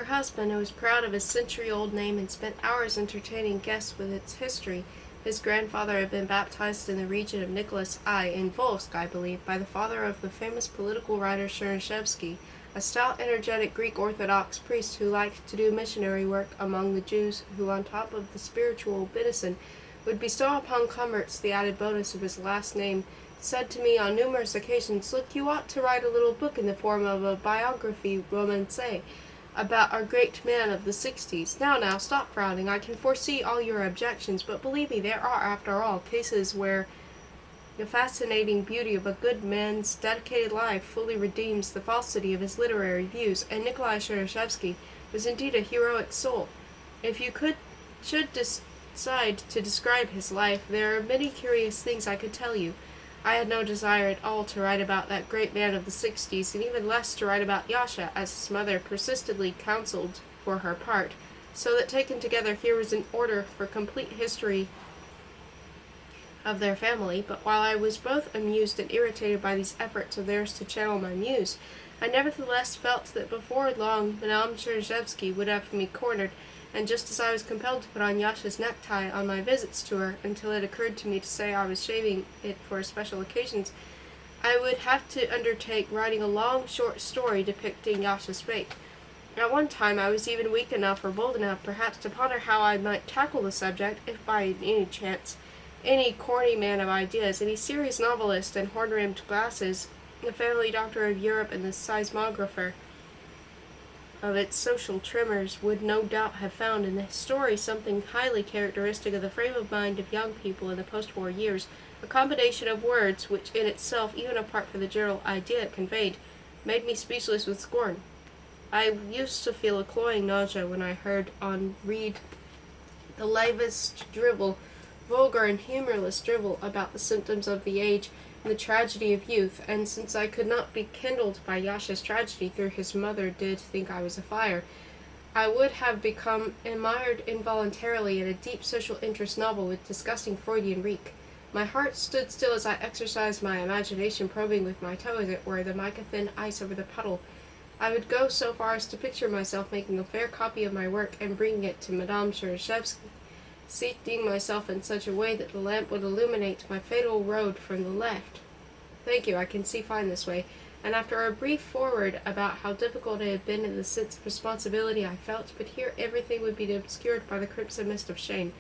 Her husband, who was proud of his century-old name and spent hours entertaining guests with its history. His grandfather had been baptized in the region of Nicholas I, in Volsk, I believe, by the father of the famous political writer Chernyshevsky, a stout, energetic Greek Orthodox priest who liked to do missionary work among the Jews, who, on top of the spiritual benison, would bestow upon converts the added bonus of his last name, said to me on numerous occasions, "Look, you ought to write a little book in the form of a biography romance about our great man of the 60s. Now, stop frowning. I can foresee all your objections, but believe me, there are, after all, cases where the fascinating beauty of a good man's dedicated life fully redeems the falsity of his literary views, and Nikolai Chernyshevsky was indeed a heroic soul. If you should decide to describe his life, there are many curious things I could tell you. I had no desire at all to write about that great man of the 60s, and even less to write about Yasha, as his mother persistently counseled for her part, so that taken together here was an order for complete history of their family. But while I was both amused and irritated by these efforts of theirs to channel my muse, I nevertheless felt that before long Madame Chernyshevsky would have me cornered, and just as I was compelled to put on Yasha's necktie on my visits to her, until it occurred to me to say I was shaving it for special occasions, I would have to undertake writing a long, short story depicting Yasha's fate. At one time I was even weak enough or bold enough, perhaps, to ponder how I might tackle the subject, if by any chance any corny man of ideas, any serious novelist in horn-rimmed glasses, the family doctor of Europe and the seismographer of its social tremors, would no doubt have found in the story something highly characteristic of the frame of mind of young people in the post-war years, a combination of words which in itself, even apart from the general idea it conveyed, made me speechless with scorn. I used to feel a cloying nausea when I heard on read the lavest drivel, vulgar and humorless drivel, about the symptoms of the age and the tragedy of youth, and since I could not be kindled by Yasha's tragedy through his mother did think I was afire, I would have become mired involuntarily in a deep social interest novel with disgusting Freudian reek. My heart stood still as I exercised my imagination, probing with my toe, as it were, the mica-thin ice over the puddle. I would go so far as to picture myself making a fair copy of my work and bringing it to Madame Chernyshevsky, seating myself in such a way that the lamp would illuminate my fatal road from the left. Thank you, I can see fine this way. And after a brief foreword about how difficult it had been in the sense of responsibility I felt, but here everything would be obscured by the crimson mist of shame.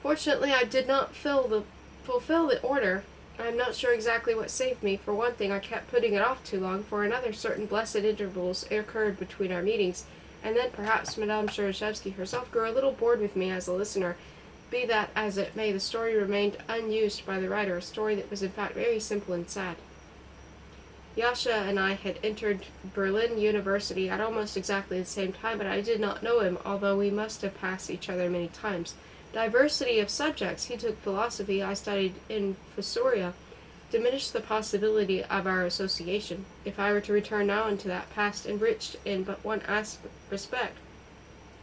Fortunately, I did not fulfill the order. I am not sure exactly what saved me. For one thing, I kept putting it off too long. For another, certain blessed intervals occurred between our meetings, and then perhaps Madame Chernyshevsky herself grew a little bored with me as a listener. Be that as it may, the story remained unused by the writer, a story that was in fact very simple and sad. Yasha and I had entered Berlin University at almost exactly the same time, but I did not know him, although we must have passed each other many times. Diversity of subjects, he took philosophy, I studied infusoria, diminished the possibility of our association. If I were to return now into that past enriched in but one respect,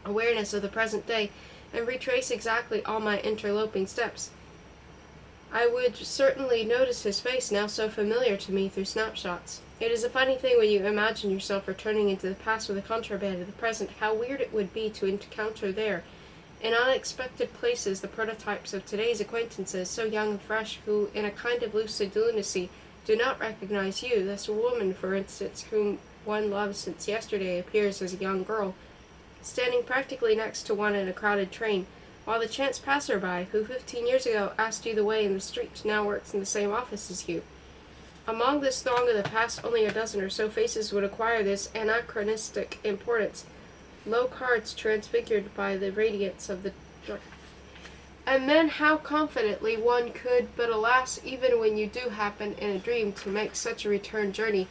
awareness of the present day, and retrace exactly all my interloping steps, I would certainly notice his face, now so familiar to me through snapshots. It is a funny thing when you imagine yourself returning into the past with a contraband of the present, how weird it would be to encounter there, in unexpected places, the prototypes of today's acquaintances, so young and fresh, who, in a kind of lucid lunacy, do not recognize you. This woman, for instance, whom one loves since yesterday, appears as a young girl, standing practically next to one in a crowded train, while the chance passerby, who 15 years ago asked you the way in the street, now works in the same office as you. Among this throng of the past, only a dozen or so faces would acquire this anachronistic importance, low cards transfigured by the radiance of the dark. And then how confidently one could, but alas, even when you do happen in a dream to make such a return journey,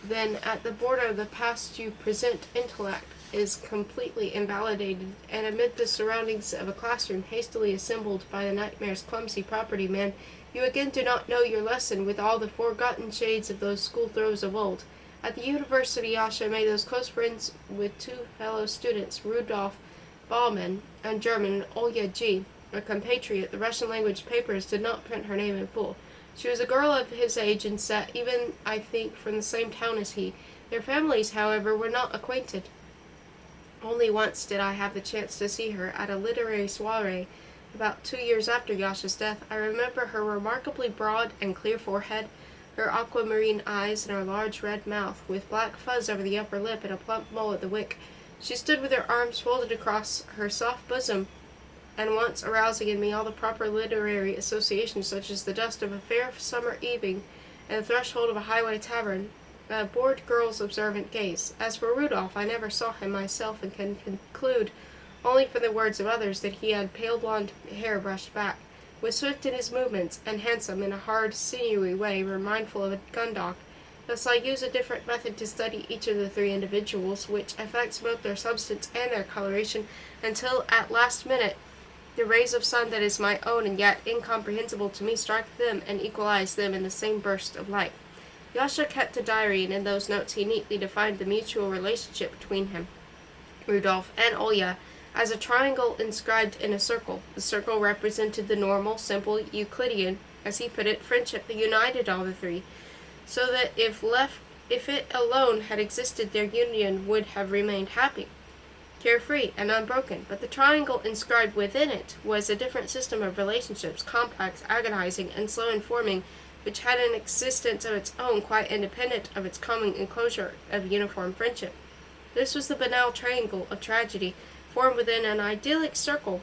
then at the border of the past you present intellect is completely invalidated, and amid the surroundings of a classroom hastily assembled by the nightmare's clumsy property man, you again do not know your lesson with all the forgotten shades of those school throws of old. At the university, Yasha made those close friends with two fellow students, Rudolf Baumann, and German, Olya G., a compatriot. The Russian language papers did not print her name in full. She was a girl of his age and set, even, I think, from the same town as he. Their families, however, were not acquainted. Only once did I have the chance to see her at a literary soiree about 2 years after Yasha's death. I remember her remarkably broad and clear forehead, her aquamarine eyes, and her large red mouth, with black fuzz over the upper lip and a plump mole at the wick. She stood with her arms folded across her soft bosom, and once arousing in me all the proper literary associations, such as the dust of a fair summer evening and the threshold of a highway tavern, a bored girl's observant gaze. As for Rudolph, I never saw him myself, and can conclude only from the words of others that he had pale blonde hair brushed back, was swift in his movements, and handsome in a hard, sinewy way, mindful of a gun-dock. Thus I use a different method to study each of the three individuals, which affects both their substance and their coloration, until at last minute the rays of sun that is my own and yet incomprehensible to me strike them and equalize them in the same burst of light. Yasha kept a diary, and in those notes he neatly defined the mutual relationship between him, Rudolph, and Olya as a triangle inscribed in a circle. The circle represented the normal, simple, Euclidean, as he put it, friendship that united all the three, so that if it alone had existed, their union would have remained happy, carefree, and unbroken. But the triangle inscribed within it was a different system of relationships, complex, agonizing, and slow in forming, which had an existence of its own, quite independent of its common enclosure of uniform friendship. This was the banal triangle of tragedy, formed within an idyllic circle,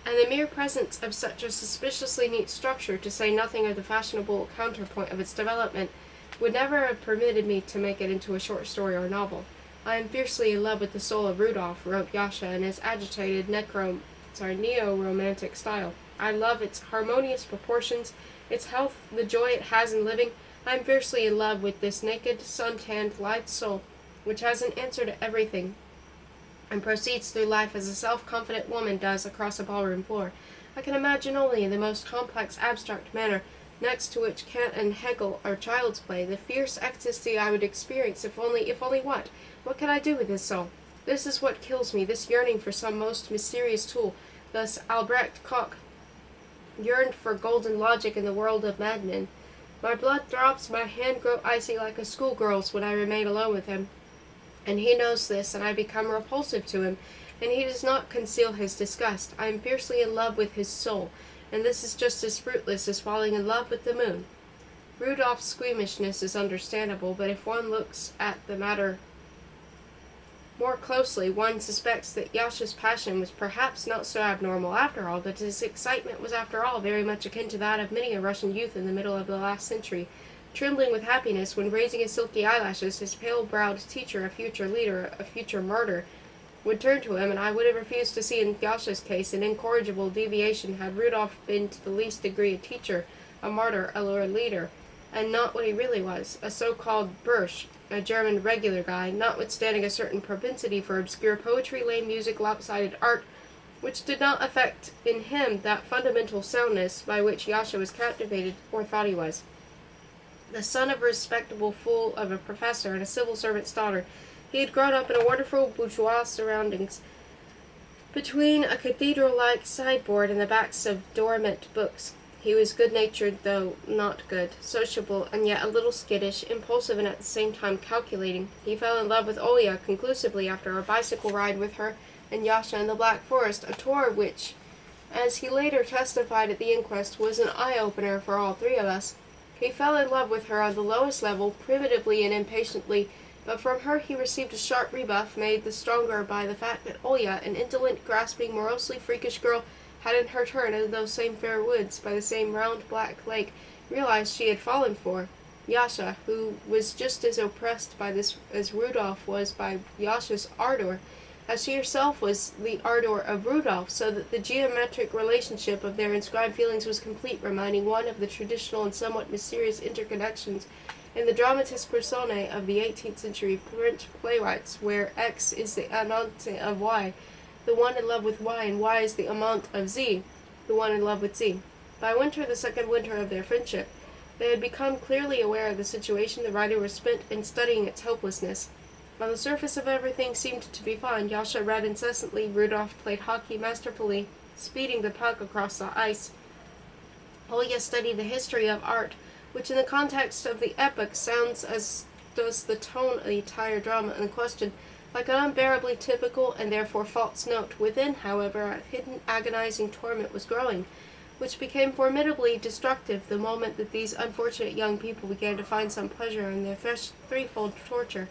and the mere presence of such a suspiciously neat structure, to say nothing of the fashionable counterpoint of its development, would never have permitted me to make it into a short story or novel. I am fiercely in love with the soul of Rudolph, wrote Yasha in his agitated neo-romantic style. I love its harmonious proportions, its health, the joy it has in living. I am fiercely in love with this naked, sun-tanned, lithe soul, which has an answer to everything, and proceeds through life as a self-confident woman does across a ballroom floor. I can imagine only, in the most complex, abstract manner, next to which Kant and Hegel are child's play, the fierce ecstasy I would experience if only what? What can I do with this soul? This is what kills me, this yearning for some most mysterious tool. Thus Albrecht Koch yearned for golden logic in the world of madmen. My blood throbs, my hand grows icy like a schoolgirl's when I remain alone with him. And he knows this, and I become repulsive to him, and he does not conceal his disgust. I am fiercely in love with his soul, and this is just as fruitless as falling in love with the moon. Rudolph's squeamishness is understandable, but if one looks at the matter more closely, one suspects that Yasha's passion was perhaps not so abnormal after all, that his excitement was after all very much akin to that of many a Russian youth in the middle of the last century, trembling with happiness when, raising his silky eyelashes, his pale-browed teacher, a future leader, a future martyr, would turn to him, and I would have refused to see in Yasha's case an incorrigible deviation had Rudolph been to the least degree a teacher, a martyr, a leader, and not what he really was, a so-called Bursch, a German regular guy, notwithstanding a certain propensity for obscure poetry, lame music, lopsided art, which did not affect in him that fundamental soundness by which Yasha was captivated, or thought he was. The son of a respectable fool of a professor and a civil servant's daughter, he had grown up in a wonderful bourgeois surroundings, between a cathedral-like sideboard and the backs of dormant books. He was good-natured, though not good, sociable, and yet a little skittish, impulsive, and at the same time calculating. He fell in love with Olya conclusively after a bicycle ride with her and Yasha in the Black Forest, a tour which, as he later testified at the inquest, was an eye-opener for all three of us. He fell in love with her on the lowest level, primitively and impatiently, but from her he received a sharp rebuff, made the stronger by the fact that Olya, an indolent, grasping, morosely freakish girl, had in her turn, in those same fair woods, by the same round black lake, realized she had fallen for Yasha, who was just as oppressed by this as Rudolph was by Yasha's ardor, as she herself was the ardor of Rudolph, so that the geometric relationship of their inscribed feelings was complete, reminding one of the traditional and somewhat mysterious interconnections in the dramatis personae of the 18th century French playwrights, where X is the amante of Y, the one in love with Y, and Y is the amant of Z, the one in love with Z. By winter, the second winter of their friendship, they had become clearly aware of the situation the writer was spent in studying its hopelessness. On the surface of everything seemed to be fine. Yasha read incessantly, Rudolph played hockey masterfully, speeding the puck across the ice. Olya studied the history of art, which in the context of the epoch sounds as does the tone of the entire drama in question. Like an unbearably typical and therefore false note. Within, however, a hidden agonizing torment was growing, which became formidably destructive the moment that these unfortunate young people began to find some pleasure in their threefold torture.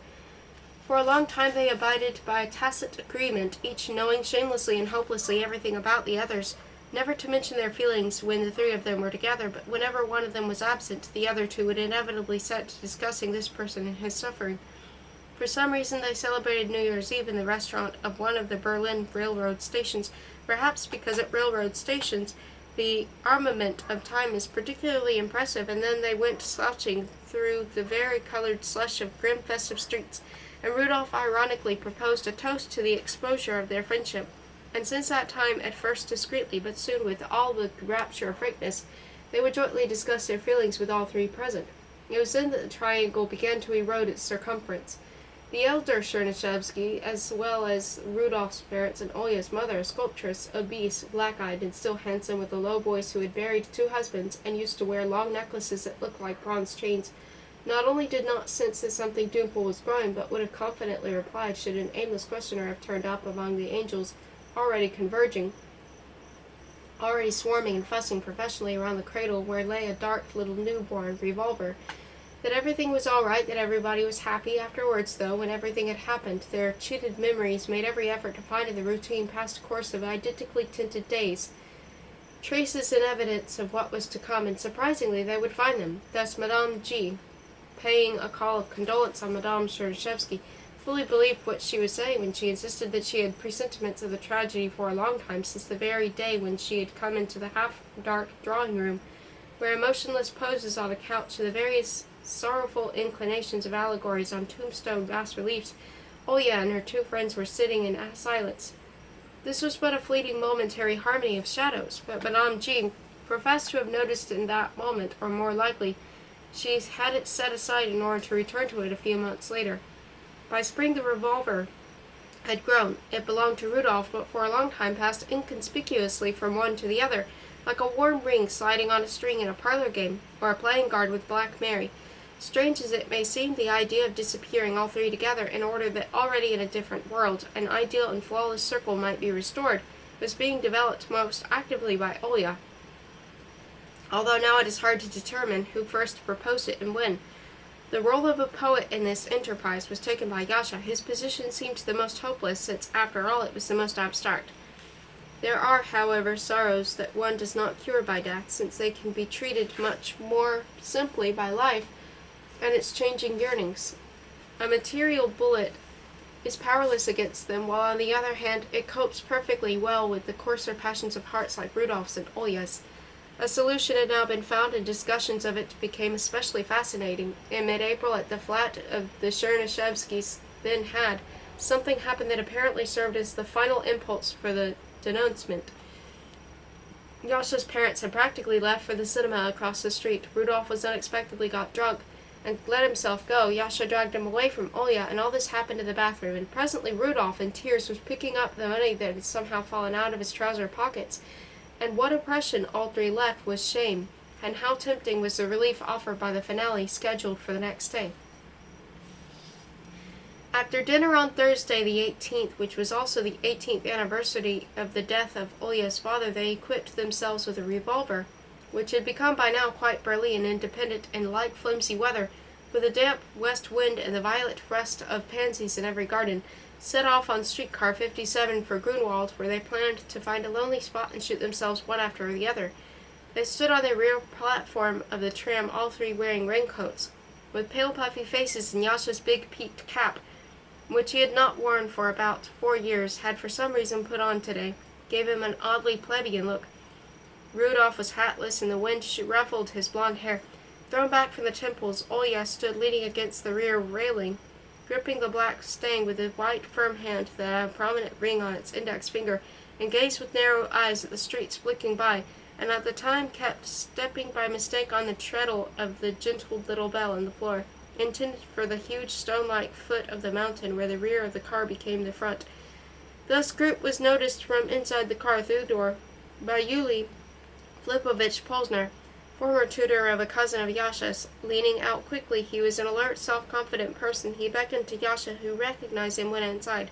For a long time they abided by a tacit agreement, each knowing shamelessly and hopelessly everything about the others, never to mention their feelings when the three of them were together, but whenever one of them was absent, the other two would inevitably set to discussing this person and his suffering. For some reason they celebrated New Year's Eve in the restaurant of one of the Berlin railroad stations, perhaps because at railroad stations the armament of time is particularly impressive, and then they went slouching through the vari-colored slush of grim festive streets, and Rudolph ironically proposed a toast to the exposure of their friendship. And since that time, at first discreetly, but soon with all the rapture of frankness, they would jointly discuss their feelings with all three present. It was then that the triangle began to erode its circumference. The elder Chernyshevsky, as well as Rudolph's parents and Olya's mother, a sculptress, obese, black-eyed, and still handsome, with a low voice, who had buried two husbands and used to wear long necklaces that looked like bronze chains, not only did not sense that something doomful was growing, but would have confidently replied should an aimless questioner have turned up among the angels already converging, already swarming and fussing professionally around the cradle where lay a dark little newborn revolver, that everything was all right, that everybody was happy. Afterwards, though, when everything had happened, their cheated memories made every effort to find in the routine past course of identically tinted days traces and evidence of what was to come, and surprisingly they would find them. Thus Madame G., paying a call of condolence on Madame Chernyshevsky, fully believed what she was saying when she insisted that she had presentiments of the tragedy for a long time, since the very day when she had come into the half-dark drawing-room, where motionless poses on a couch and the various sorrowful inclinations of allegories on tombstone bas-reliefs, Olya and her two friends were sitting in silence. This was but a fleeting momentary harmony of shadows, but Madame G. professed to have noticed in that moment, or more likely, she had it set aside in order to return to it a few months later. By spring the revolver had grown. It belonged to Rudolph, but for a long time passed inconspicuously from one to the other, like a warm ring sliding on a string in a parlor game, or a playing card with Black Mary. Strange as it may seem, the idea of disappearing all three together in order that already in a different world an ideal and flawless circle might be restored was being developed most actively by Olya, although now it is hard to determine who first proposed it and when. The role of a poet in this enterprise was taken by Yasha. His position seemed the most hopeless, since after all it was the most abstract. There are, however, sorrows that one does not cure by death, since they can be treated much more simply by life and its changing yearnings. A material bullet is powerless against them, while on the other hand it copes perfectly well with the coarser passions of hearts like Rudolph's and Olya's. A solution had now been found, and discussions of it became especially fascinating. In mid-April, at the flat of the Chernyshevskys then had, something happened that apparently served as the final impulse for the denouncement. Yasha's parents had practically left for the cinema across the street. Rudolph was unexpectedly got drunk and let himself go. Yasha dragged him away from Olya, and all this happened in the bathroom, and presently Rudolph, in tears, was picking up the money that had somehow fallen out of his trouser pockets. And what impression all three left was shame, and how tempting was the relief offered by the finale scheduled for the next day. After dinner on Thursday the 18th, which was also the 18th anniversary of the death of Olya's father, they equipped themselves with a revolver, which had become by now quite burly and independent in light flimsy weather, with a damp west wind and the violet rust of pansies in every garden, set off on streetcar 57 for Grunwald, where they planned to find a lonely spot and shoot themselves one after the other. They stood on the rear platform of the tram, all three wearing raincoats, with pale puffy faces, and Yasha's big peaked cap, which he had not worn for about 4 years, had for some reason put on today, gave him an oddly plebeian look. Rudolph was hatless, and the wind ruffled his blond hair. Thrown back from the temples, Olya stood leaning against the rear railing, gripping the black stang with a white, firm hand that had a prominent ring on its index finger, and gazed with narrow eyes at the streets flicking by, and at the time kept stepping by mistake on the treadle of the gentle little bell in the floor, intended for the huge stone-like foot of the mountain where the rear of the car became the front. Thus group was noticed from inside the car through the door by Yuli Flipovich Polzner, former tutor of a cousin of Yasha's. Leaning out quickly, he was an alert, self-confident person. He beckoned to Yasha, who recognized him, went inside.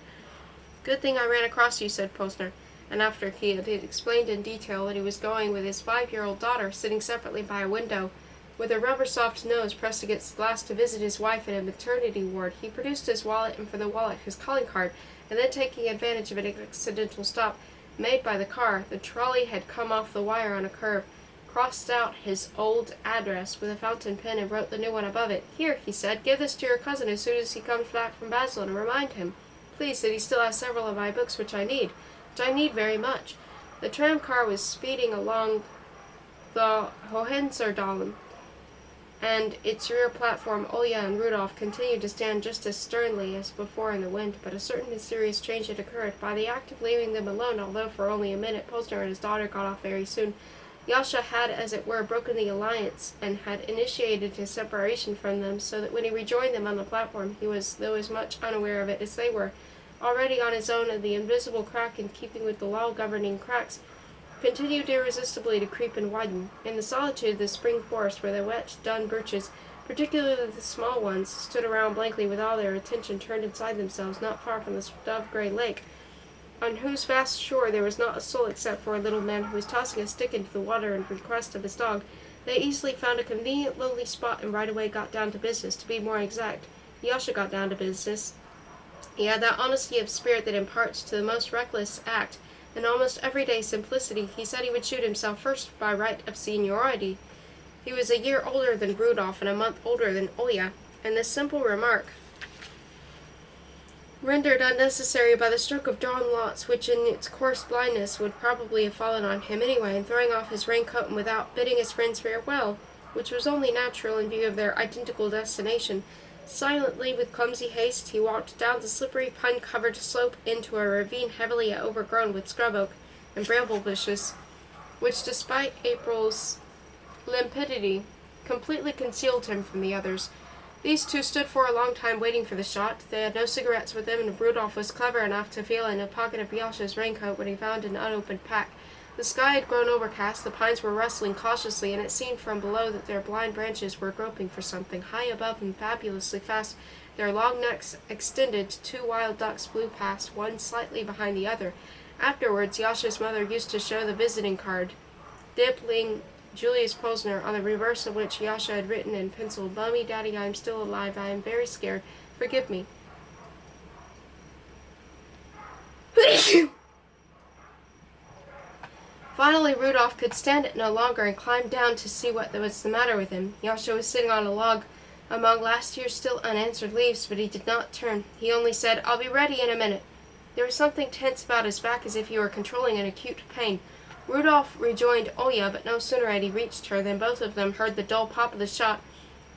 "Good thing I ran across you," said Posner, and after he had explained in detail that he was going with his 5-year-old daughter, sitting separately by a window, with a rubber-soft nose pressed against the glass to visit his wife in a maternity ward, he produced his wallet and for the wallet his calling card, and then taking advantage of an accidental stop made by the car, the trolley had come off the wire on a curve, crossed out his old address with a fountain pen and wrote the new one above it. "Here," he said, "give this to your cousin as soon as he comes back from Basel, and remind him, please, that he still has several of my books which I need very much." The tram car was speeding along the Hohenzollern, and its rear platform, Olya and Rudolph continued to stand just as sternly as before in the wind, but a certain mysterious change had occurred. By the act of leaving them alone, although for only a minute, Posner and his daughter got off very soon. Yasha had, as it were, broken the alliance, and had initiated his separation from them, so that when he rejoined them on the platform, he was, though as much unaware of it as they were, already on his own, and the invisible crack, in keeping with the law governing cracks, continued irresistibly to creep and widen. In the solitude of the spring forest, where the wet, dun birches, particularly the small ones, stood around blankly with all their attention turned inside themselves, not far from the dove-gray lake, on whose vast shore there was not a soul except for a little man who was tossing a stick into the water in request of his dog, they easily found a convenient lonely spot and right away got down to business. To be more exact, Yasha got down to business. He had that honesty of spirit that imparts to the most reckless act an almost everyday simplicity. He said he would shoot himself first by right of seniority. He was a year older than Rudolph and a month older than Olya, and this simple remark, rendered unnecessary by the stroke of drawn lots, which in its coarse blindness would probably have fallen on him anyway, and throwing off his raincoat and without bidding his friends farewell, which was only natural in view of their identical destination, silently, with clumsy haste, he walked down the slippery, pine-covered slope into a ravine heavily overgrown with scrub oak and bramble bushes, which, despite April's limpidity, completely concealed him from the others. These two stood for a long time waiting for the shot. They had no cigarettes with them, and Rudolph was clever enough to feel in a pocket of Yasha's raincoat when he found an unopened pack. The sky had grown overcast, the pines were rustling cautiously, and it seemed from below that their blind branches were groping for something. High above them, fabulously fast, their long necks extended. 2 wild ducks flew past, one slightly behind the other. Afterwards, Yasha's mother used to show the visiting card, dibbling Julius Posner, on the reverse of which Yasha had written in pencil, "Mummy, Daddy, I am still alive. I am very scared. Forgive me." Finally, Rudolph could stand it no longer and climbed down to see what was the matter with him. Yasha was sitting on a log among last year's still unanswered leaves, but he did not turn. He only said, "I'll be ready in a minute." There was something tense about his back, as if he were controlling an acute pain. Rudolph rejoined Olya, but no sooner had he reached her than both of them heard the dull pop of the shot.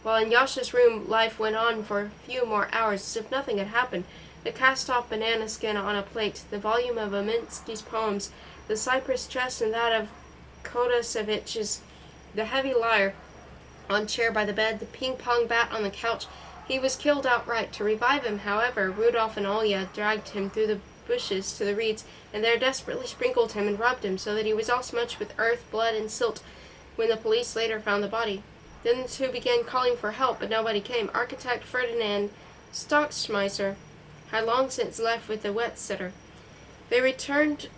While in Yasha's room, life went on for a few more hours as if nothing had happened. The cast-off banana skin on a plate, the volume of Aminsky's poems, the cypress chest and that of Kodasevich's, the heavy lyre on chair by the bed, the ping-pong bat on the couch. He was killed outright. To revive him, however, Rudolph and Olya dragged him through the bushes to the reeds, and there desperately sprinkled him and rubbed him so that he was all smudged with earth, blood, and silt when the police later found the body. Then the two began calling for help, but nobody came. Architect Ferdinand Stockschmeiser had long since left with the wet sitter. They returned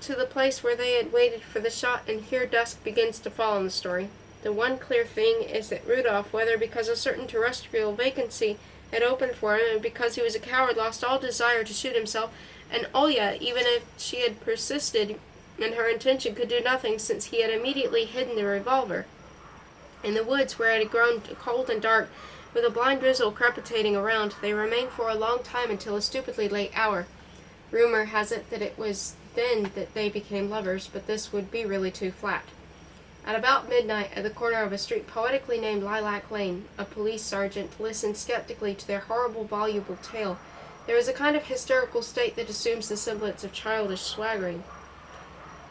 to the place where they had waited for the shot, and here dusk begins to fall in the story. The one clear thing is that Rudolph, whether because a certain terrestrial vacancy had opened for him and because he was a coward, lost all desire to shoot himself, and Olya, even if she had persisted in her intention, could do nothing, since he had immediately hidden the revolver in the woods, where it had grown cold and dark, with a blind drizzle crepitating around. They remained for a long time, until a stupidly late hour. Rumor has it that it was then that they became lovers, but this would be really too flat. At about midnight, at the corner of a street poetically named Lilac Lane, a police sergeant listened skeptically to their horrible, voluble tale. There is a kind of hysterical state that assumes the semblance of childish swaggering.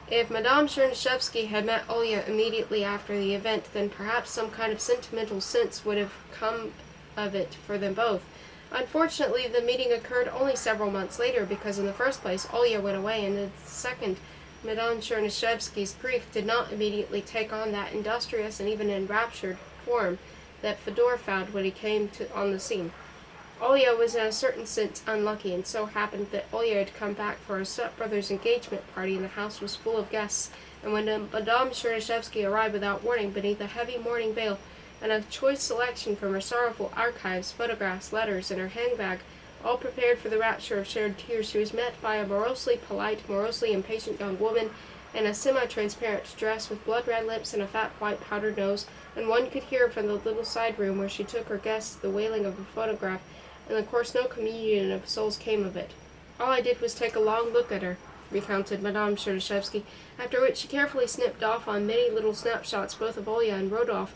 If Madame Chernyshevsky had met Olya immediately after the event, then perhaps some kind of sentimental sense would have come of it for them both. Unfortunately, the meeting occurred only several months later, because in the first place Olya went away, and in the second, Madame Chernyshevsky's grief did not immediately take on that industrious and even enraptured form that Fedor found when he came on the scene. Olya was in a certain sense unlucky, and so happened that Olya had come back for her stepbrother's engagement party, and the house was full of guests. And when Madame Chernyshevsky arrived without warning beneath a heavy mourning veil, and a choice selection from her sorrowful archives, photographs, letters, and her handbag, all prepared for the rapture of shared tears, she was met by a morosely polite, morosely impatient young woman in a semi-transparent dress with blood-red lips and a fat white powdered nose, and one could hear from the little side room where she took her guests the wailing of the phonograph, and of course no communion of souls came of it. All I did was take a long look at her, recounted Madame Chernyshevsky, after which she carefully snipped off on many little snapshots both of Olya and Rodolphe.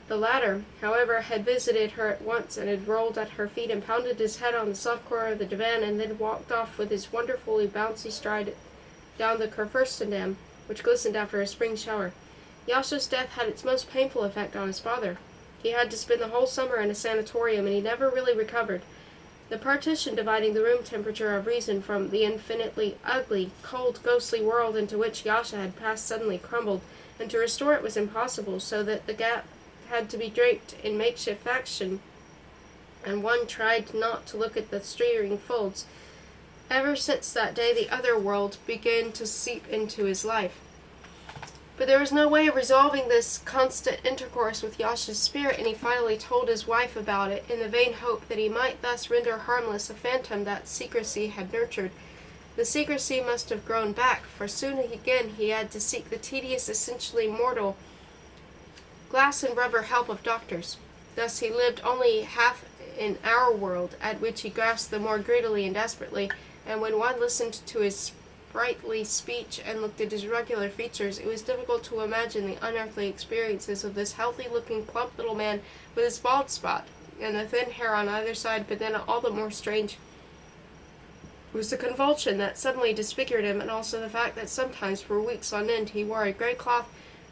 The latter, however, had visited her at once and had rolled at her feet and pounded his head on the soft corner of the divan and then walked off with his wonderfully bouncy stride down the Kurfürstendamm, which glistened after a spring shower. Yasha's death had its most painful effect on his father. He had to spend the whole summer in a sanatorium, and he never really recovered. The partition dividing the room temperature of reason from the infinitely ugly, cold, ghostly world into which Yasha had passed suddenly crumbled, and to restore it was impossible, so that the gap had to be draped in makeshift fashion, and one tried not to look at the streaming folds. Ever since that day the other world began to seep into his life. But there was no way of resolving this constant intercourse with Yasha's spirit, and he finally told his wife about it, in the vain hope that he might thus render harmless a phantom that secrecy had nurtured. The secrecy must have grown back, for soon again he had to seek the tedious, essentially mortal, glass and rubber help of doctors. Thus he lived only half in our world, at which he grasped the more greedily and desperately, and when one listened to his sprightly speech and looked at his regular features, it was difficult to imagine the unearthly experiences of this healthy-looking, plump little man with his bald spot and the thin hair on either side. But then all the more strange was the convulsion that suddenly disfigured him, and also the fact that sometimes for weeks on end he wore a gray cloth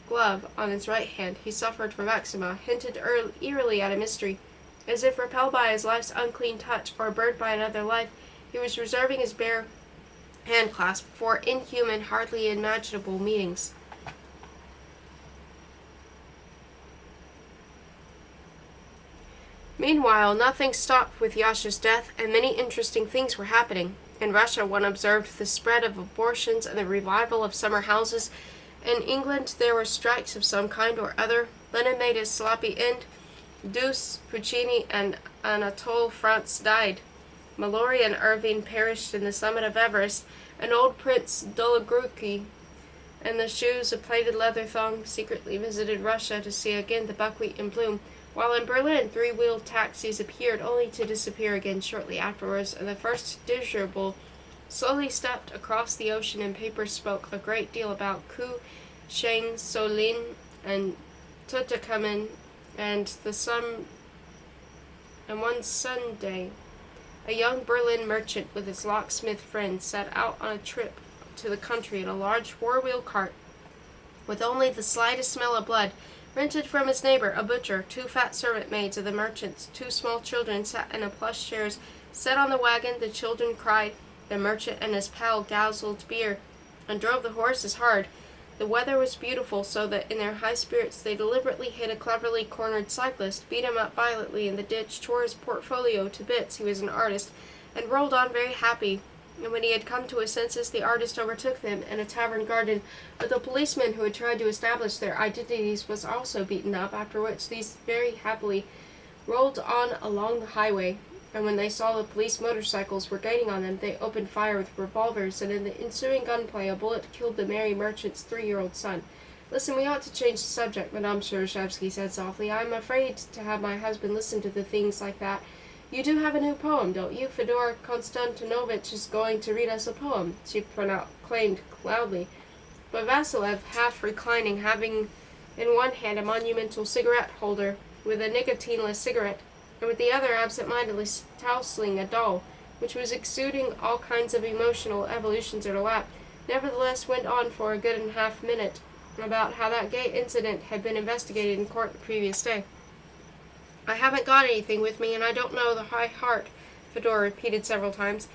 glove on his right hand. He suffered from eczema, hinted eerily at a mystery. As if repelled by his life's unclean touch, or burned by another life, he was reserving his bare handclasp for inhuman, hardly imaginable meetings. Meanwhile, nothing stopped with Yasha's death, and many interesting things were happening. In Russia, one observed the spread of abortions and the revival of summer houses. In England, there were strikes of some kind or other. Lenin made his sloppy end. Deuce, Puccini, and Anatole France died. Mallory and Irving perished in the summit of Everest, and old Prince Dolgoruki, in the shoes of plaited leather thong, secretly visited Russia to see again the buckwheat in bloom, while in Berlin 3-wheeled taxis appeared only to disappear again shortly afterwards, and the first dirigible slowly stepped across the ocean, and papers spoke a great deal about Ku Sheng Solin and Tutankhamen, and one Sunday a young Berlin merchant with his locksmith friend set out on a trip to the country in a large 4-wheel cart, with only the slightest smell of blood, rented from his neighbor, a butcher. 2 fat servant maids of the merchant's 2 small children sat in a plush chairs set on the wagon. The children cried. The merchant and his pal guzzled beer and drove the horses hard. The weather was beautiful, so that in their high spirits they deliberately hit a cleverly cornered cyclist, beat him up violently in the ditch, tore his portfolio to bits — he was an artist — and rolled on very happy. And when he had come to his senses, the artist overtook them in a tavern garden, but the policeman who had tried to establish their identities was also beaten up, after which these very happily rolled on along the highway. And when they saw the police motorcycles were gaining on them, they opened fire with revolvers, and in the ensuing gunplay a bullet killed the merry merchant's 3-year-old son. "Listen, we ought to change the subject," Madame Chernyshevsky said softly. "I'm afraid to have my husband listen to the things like that. You do have a new poem, don't you? Fyodor Konstantinovitch is going to read us a poem," she proclaimed loudly. But Vasilev, half reclining, having in one hand a monumental cigarette holder with a nicotineless cigarette, and with the other absent-mindedly tousling a doll, which was exuding all kinds of emotional evolutions in her lap, nevertheless went on for a good half minute about how that gay incident had been investigated in court the previous day. "I haven't got anything with me, and I don't know the high heart," Fedor repeated several times.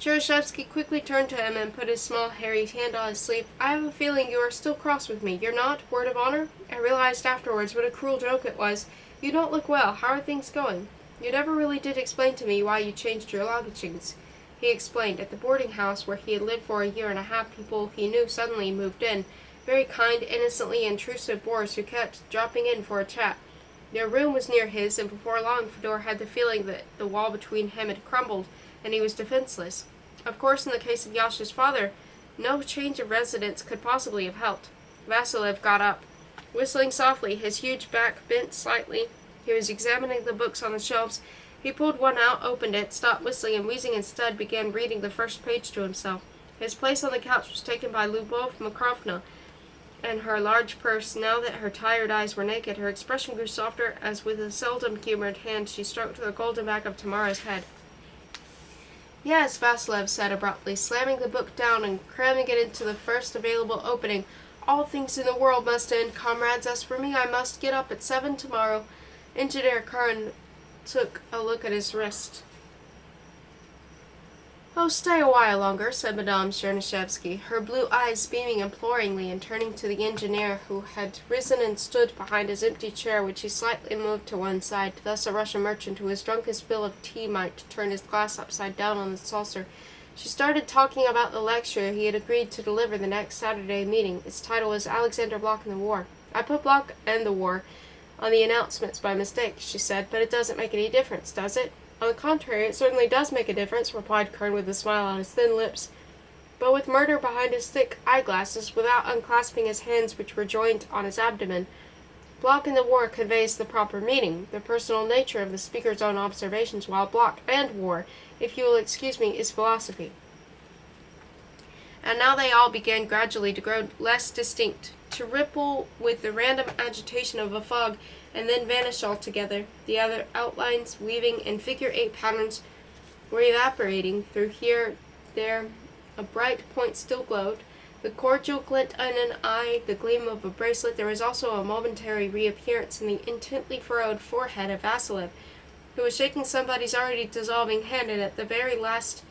Cherishevsky quickly turned to him and put his small, hairy hand on his sleeve. "I have a feeling you are still cross with me. You're not? Word of honor? I realized afterwards what a cruel joke it was. You don't look well. How are things going? You never really did explain to me why you changed your lodgings." He explained. At the boarding house where he had lived for a year and a half, people he knew suddenly moved in. Very kind, innocently intrusive boors who kept dropping in for a chat. Their room was near his, and before long Fedor had the feeling that the wall between him had crumbled, and he was defenseless. Of course, in the case of Yasha's father, no change of residence could possibly have helped. Vasilev got up. Whistling softly, his huge back bent slightly. He was examining the books on the shelves. He pulled one out, opened it, stopped whistling, and wheezing instead began reading the first page to himself. His place on the couch was taken by Lyubov Makrovna, and her large purse. Now that her tired eyes were naked, her expression grew softer as with a seldom humored hand she stroked the golden back of Tamara's head. "Yes," Vasilev said abruptly, slamming the book down and cramming it into the first available opening. "All things in the world must end, comrades. As for me, I must get up at 7 tomorrow." Engineer Kern took a look at his wrist. "Oh, stay a while longer," said Madame Chernyshevsky, her blue eyes beaming imploringly, and turning to the engineer, who had risen and stood behind his empty chair, which he slightly moved to one side. Thus a Russian merchant who has drunk his fill of tea might turn his glass upside down on the saucer. She started talking about the lecture he had agreed to deliver the next Saturday meeting. Its title was Alexander Blok and the War. "I put Blok and the War on the announcements by mistake," she said, "but it doesn't make any difference, does it?" "On the contrary, it certainly does make a difference," replied Kern with a smile on his thin lips. But with murder behind his thick eyeglasses, without unclasping his hands which were joined on his abdomen, Blok and the War conveys the proper meaning, the personal nature of the speaker's own observations, while Blok and War, if you will excuse me, is philosophy. And now they all began gradually to grow less distinct, to ripple with the random agitation of a fog, and then vanish altogether. The other outlines, weaving in figure-8 patterns, were evaporating. Through here, there, a bright point still glowed, the cordial glint in an eye, the gleam of a bracelet. There was also a momentary reappearance in the intently furrowed forehead of Vasilev, who was shaking somebody's already dissolving hand, and at the very last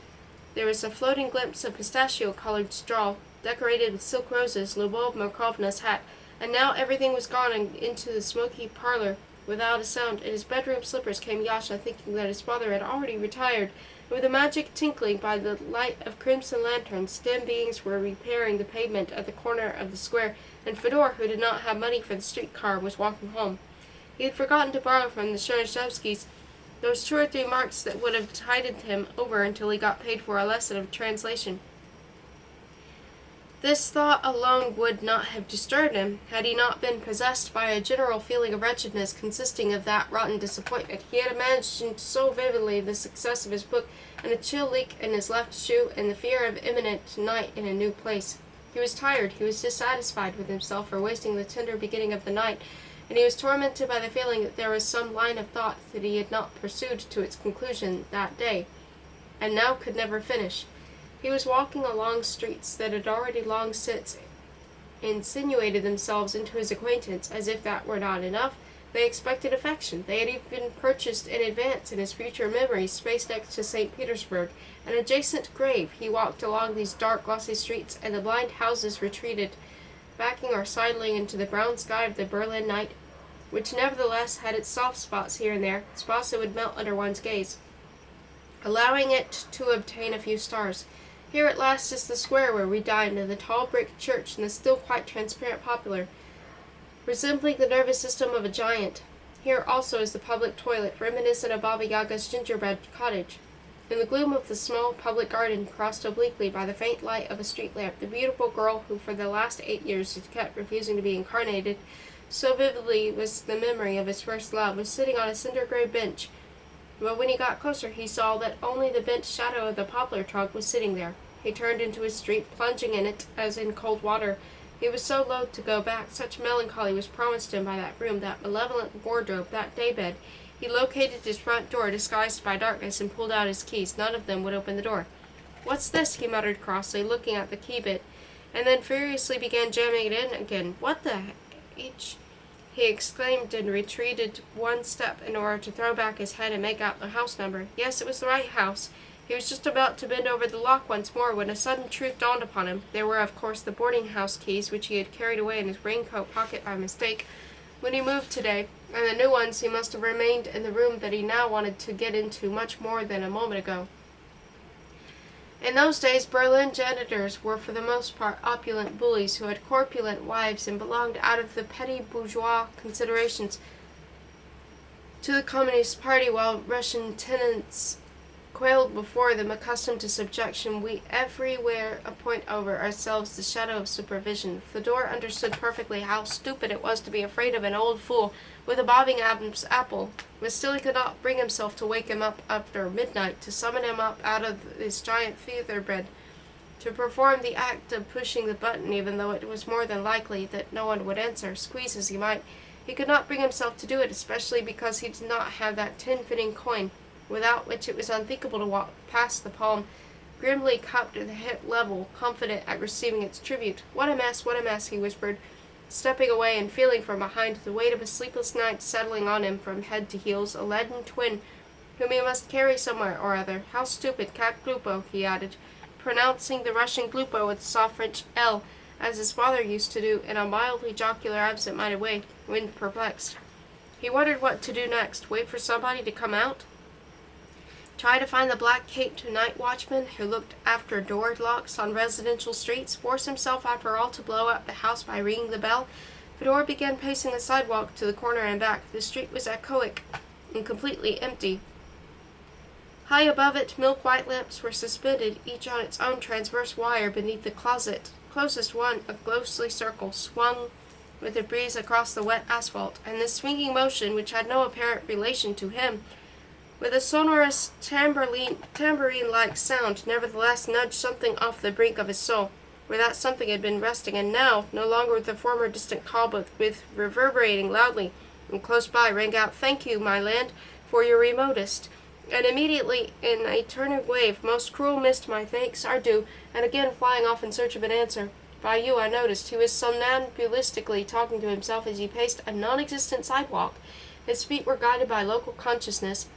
there was a floating glimpse of pistachio-colored straw, decorated with silk roses, Lyubov Markovna's hat. And now everything was gone, and into the smoky parlor, without a sound, in his bedroom slippers came Yasha, thinking that his father had already retired. With a magic tinkling by the light of crimson lanterns, dim beings were repairing the pavement at the corner of the square, and Fedor, who did not have money for the streetcar, was walking home. He had forgotten to borrow from the Chernyshevskys those 2 or 3 marks that would have tided him over until he got paid for a lesson of translation. This thought alone would not have disturbed him, had he not been possessed by a general feeling of wretchedness consisting of that rotten disappointment. He had imagined so vividly the success of his book, and a chill leak in his left shoe, and the fear of imminent night in a new place. He was tired, he was dissatisfied with himself for wasting the tender beginning of the night, and he was tormented by the feeling that there was some line of thought that he had not pursued to its conclusion that day, and now could never finish. He was walking along streets that had already long since insinuated themselves into his acquaintance. As if that were not enough, they expected affection. They had even purchased in advance in his future memories space next to St. Petersburg, an adjacent grave. He walked along these dark, glossy streets, and the blind houses retreated, backing or sidling into the brown sky of the Berlin night, which nevertheless had its soft spots here and there, spots that would melt under one's gaze, allowing it to obtain a few stars. Here at last is the square where we dined, and the tall brick church, and the still quite transparent poplar, resembling the nervous system of a giant. Here also is the public toilet, reminiscent of Baba Yaga's gingerbread cottage. In the gloom of the small public garden, crossed obliquely by the faint light of a street lamp, the beautiful girl who for the last 8 years had kept refusing to be incarnated, so vividly was the memory of his first love, was sitting on a cinder-gray bench. But when he got closer, he saw that only the bent shadow of the poplar trunk was sitting there. He turned into his street, plunging in it as in cold water. He was so loath to go back. Such melancholy was promised him by that room, that malevolent wardrobe, that daybed. He located his front door, disguised by darkness, and pulled out his keys. None of them would open the door. "What's this?" he muttered crossly, looking at the key-bit, and then furiously began jamming it in again. "What the h—" he exclaimed, and retreated one step in order to throw back his head and make out the house number. Yes, it was the right house. He was just about to bend over the lock once more when a sudden truth dawned upon him. They were, of course, the boarding-house keys, which he had carried away in his raincoat pocket by mistake when he moved today, and the new ones he must have remained in the room that he now wanted to get into much more than a moment ago. In those days, Berlin janitors were for the most part opulent bullies who had corpulent wives and belonged out of the petty bourgeois considerations to the Communist Party, while Russian tenants quailed before them, accustomed to subjection. We everywhere appoint over ourselves the shadow of supervision. Fedor understood perfectly how stupid it was to be afraid of an old fool with a bobbing Adam's apple, but still he could not bring himself to wake him up after midnight, to summon him up out of his giant feather bed, to perform the act of pushing the button, even though it was more than likely that no one would answer, squeeze as he might. He could not bring himself to do it, especially because he did not have that 10-penny coin, without which it was unthinkable to walk past the palm, grimly cupped at the hip level, confident at receiving its tribute. What a mess, he whispered, stepping away and feeling from behind the weight of a sleepless night settling on him from head to heels, a leaden twin whom he must carry somewhere or other. How stupid, cat glupo, he added, pronouncing the Russian glupo with the soft French L, as his father used to do in a mildly jocular, absent-minded way, when perplexed. He wondered what to do next. Wait for somebody to come out? Try to find the black-caped night watchman who looked after door locks on residential streets? Force himself, after all, to blow up the house by ringing the bell? Fedor began pacing the sidewalk to the corner and back. The street was echoic and completely empty. High above it, milk-white lamps were suspended, each on its own transverse wire beneath the closet. Closest one, a ghostly circle, swung with a breeze across the wet asphalt, and this swinging motion, which had no apparent relation to him, with a sonorous tambourine-like sound, nevertheless nudged something off the brink of his soul, where that something had been resting, and now, no longer with the former distant call, but with reverberating loudly, and close by rang out, "Thank you, my land, for your remotest." And immediately, in a turning wave, "Most cruel mist, my thanks are due," and again flying off in search of an answer. By you, I noticed. He was somnambulistically talking to himself as he paced a non-existent sidewalk. His feet were guided by local consciousness,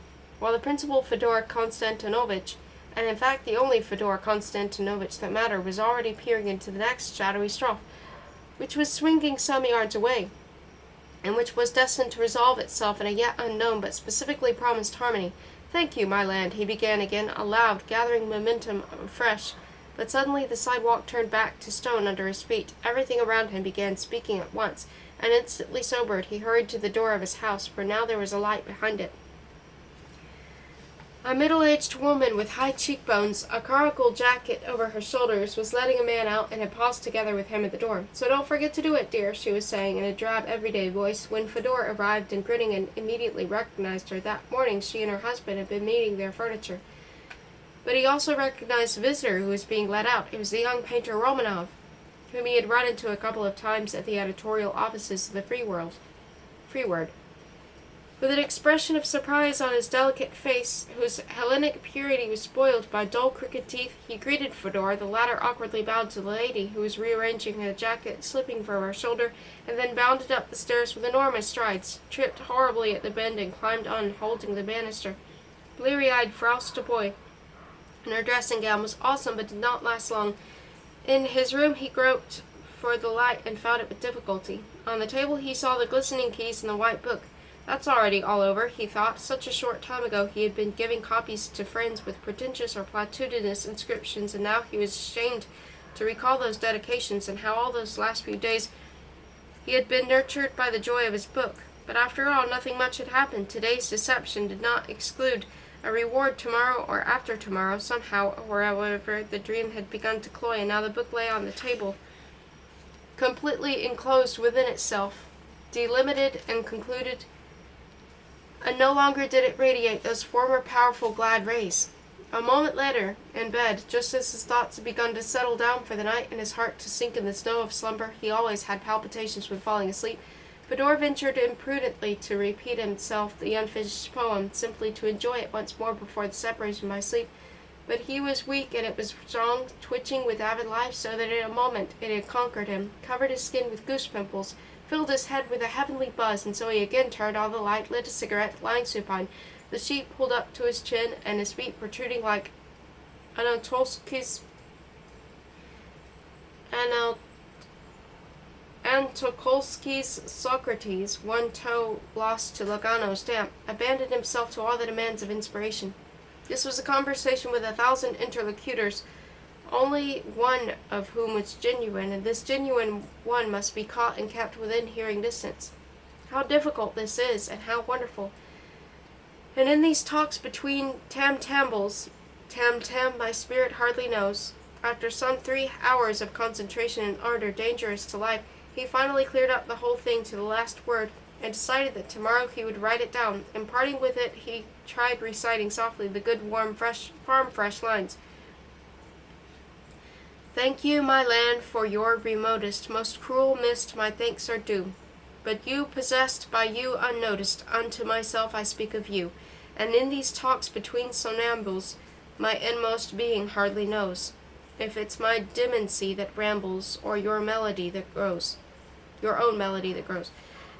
while the principal Fedor Konstantinovich, and in fact the only Fedor Konstantinovich that mattered, was already peering into the next shadowy strofe, which was swinging some yards away, and which was destined to resolve itself in a yet unknown but specifically promised harmony. "Thank you, my land," he began again, aloud, gathering momentum afresh. But suddenly the sidewalk turned back to stone under his feet. Everything around him began speaking at once, and instantly sobered, he hurried to the door of his house, for now there was a light behind it. A middle-aged woman with high cheekbones, a caracal jacket over her shoulders, was letting a man out and had paused together with him at the door. "So don't forget to do it, dear," she was saying in a drab, everyday voice. When Fedor arrived and grinning and immediately recognized her, that morning she and her husband had been meeting their furniture. But he also recognized the visitor who was being let out. It was the young painter Romanov, whom he had run into a couple of times at the editorial offices of the Free Word. With an expression of surprise on his delicate face, whose Hellenic purity was spoiled by dull crooked teeth, he greeted Fedor. The latter awkwardly bowed to the lady, who was rearranging a jacket slipping from her shoulder, and then bounded up the stairs with enormous strides, tripped horribly at the bend, and climbed on, holding the banister. Bleary-eyed Frau Boy, in her dressing gown, was awesome, but did not last long. In his room he groped for the light and found it with difficulty. On the table he saw the glistening keys and the white book. That's already all over, he thought. Such a short time ago he had been giving copies to friends with pretentious or platitudinous inscriptions, and now he was ashamed to recall those dedications, and how all those last few days he had been nurtured by the joy of his book. But after all, nothing much had happened. Today's deception did not exclude a reward tomorrow or after tomorrow. Somehow, or however, the dream had begun to cloy, and now the book lay on the table, completely enclosed within itself, delimited and concluded, and no longer did it radiate those former powerful glad rays. A moment later, in bed, just as his thoughts had begun to settle down for the night and his heart to sink in the snow of slumber — he always had palpitations when falling asleep — Fedor ventured imprudently to repeat himself the unfinished poem, simply to enjoy it once more before the separation by sleep. But he was weak, and it was strong, twitching with avid life, so that in a moment it had conquered him, covered his skin with goose pimples, filled his head with a heavenly buzz, and so he again turned on the light, lit a cigarette, lying supine, the sheet pulled up to his chin, and his feet protruding like Anatolsky's Antokolsky's Socrates, one toe lost to Logano's damp, abandoned himself to all the demands of inspiration. This was a conversation with 1,000 interlocutors, only one of whom was genuine, and this genuine one must be caught and kept within hearing distance. How difficult this is, and how wonderful. And in these talks between tam-tambles, tam-tam my spirit hardly knows, after some 3 hours of concentration and ardor dangerous to life, he finally cleared up the whole thing to the last word, and decided that tomorrow he would write it down, and parting with it he tried reciting softly the good warm farm-fresh lines. Thank you, my land, for your remotest, most cruel mist my thanks are due. But you possessed, by you unnoticed, unto myself I speak of you, and in these talks between somnambules, my inmost being hardly knows, if it's my demency that rambles, or your own melody that grows.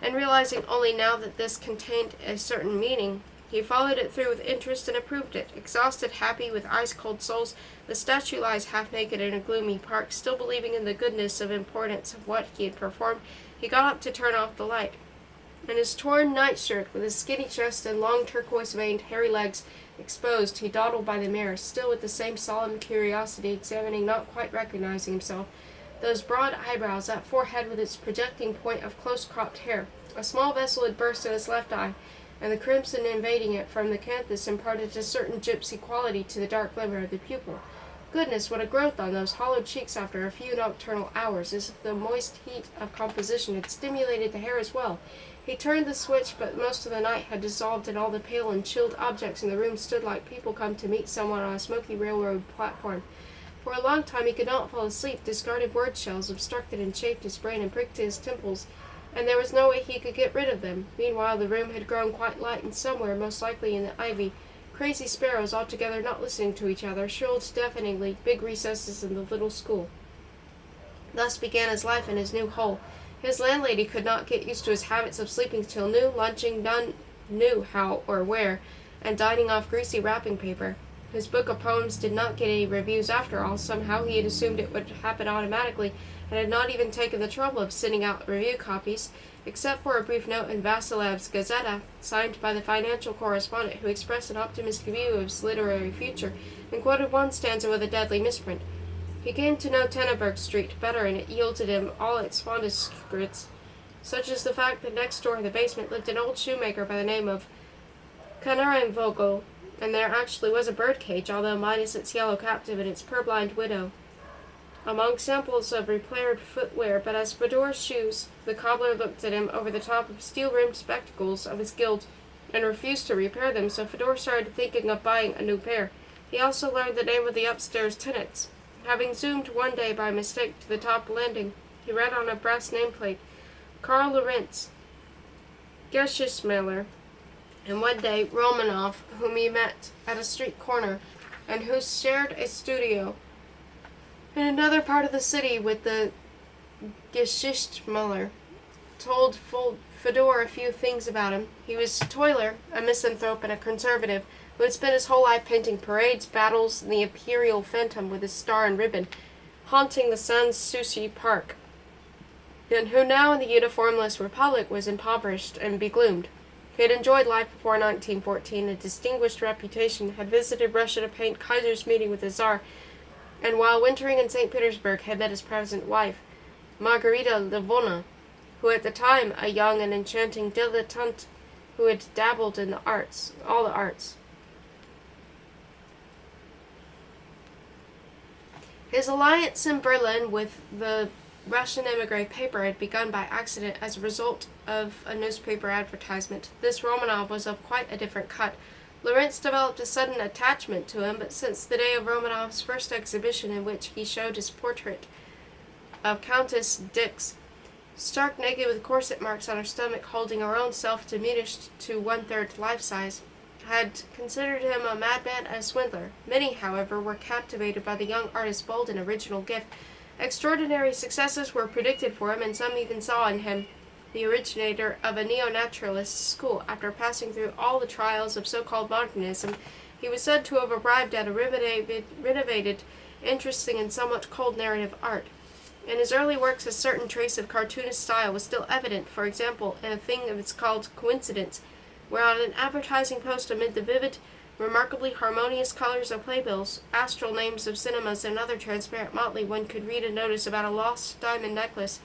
And realizing only now that this contained a certain meaning, he followed it through with interest and approved it. Exhausted, happy, with ice-cold souls, the statue lies half-naked in a gloomy park, still believing in the goodness of importance of what he had performed. He got up to turn off the light. In his torn nightshirt, with his skinny chest and long turquoise-veined, hairy legs exposed, he dawdled by the mirror, still with the same solemn curiosity, examining, not quite recognizing himself, those broad eyebrows, that forehead with its projecting point of close-cropped hair. A small vessel had burst in his left eye, and the crimson invading it from the canthus imparted a certain gypsy quality to the dark glimmer of the pupil. Goodness, what a growth on those hollow cheeks after a few nocturnal hours, as if the moist heat of composition had stimulated the hair as well. He turned the switch, but most of the night had dissolved, and all the pale and chilled objects in the room stood like people come to meet someone on a smoky railroad platform. For a long time he could not fall asleep. Discarded word shells obstructed and chafed his brain and pricked his temples, and there was no way he could get rid of them. Meanwhile the room had grown quite light, and somewhere, most likely in the ivy, crazy sparrows, altogether not listening to each other, shrilled deafeningly, big recesses in the little school. Thus began his life in his new hole. His landlady could not get used to his habits of sleeping till noon, lunching none knew how or where, and dining off greasy wrapping paper. His book of poems did not get any reviews after all. Somehow he had assumed it would happen automatically, and had not even taken the trouble of sending out review copies, except for a brief note in Vasilev's Gazeta, signed by the financial correspondent, who expressed an optimistic view of his literary future, and quoted one stanza with a deadly misprint. He came to know Tenneberg Street better, and it yielded him all its fondest secrets, such as the fact that next door in the basement lived an old shoemaker by the name of Kanarenvogel, and there actually was a birdcage, although minus its yellow captive and its purblind widow, among samples of repaired footwear. But as Fedor's shoes, the cobbler looked at him over the top of steel-rimmed spectacles of his guild, and refused to repair them, so Fedor started thinking of buying a new pair. He also learned the name of the upstairs tenants. Having zoomed one day by mistake to the top landing, he read on a brass nameplate, Karl Lorenz, Geschichtsmaler, and one day Romanov, whom he met at a street corner, and who shared a studio in another part of the city with the Geschichtsmaler, told Fedor a few things about him. He was a toiler, a misanthrope, and a conservative, who had spent his whole life painting parades, battles, and the imperial phantom with his star and ribbon, haunting the Sans Souci Park, and who now in the uniformless republic was impoverished and begloomed. He had enjoyed life before 1914, a distinguished reputation, had visited Russia to paint Kaiser's meeting with the Tsar, and while wintering in St. Petersburg had met his present wife, Margarita Lvovna, who at the time a young and enchanting dilettante who had dabbled in all the arts. His alliance in Berlin with the Russian emigre paper had begun by accident as a result of a newspaper advertisement. This Romanov was of quite a different cut. Lorenz developed a sudden attachment to him, but since the day of Romanov's first exhibition, in which he showed his portrait of Countess Dix, stark naked with corset marks on her stomach, holding her own self diminished to 1/3 life size, had considered him a madman and a swindler. Many, however, were captivated by the young artist's bold and original gift. Extraordinary successes were predicted for him, and some even saw in him the originator of a neo-naturalist school. After passing through all the trials of so-called modernism, He was said to have arrived at a renovated, interesting, and somewhat cold narrative art. In his early works, a certain trace of cartoonist style was still evident, for example, in a thing of its called Coincidence, where on an advertising post amid the vivid, remarkably harmonious colors of playbills, astral names of cinemas, and other transparent motley, one could read a notice about a lost diamond necklace,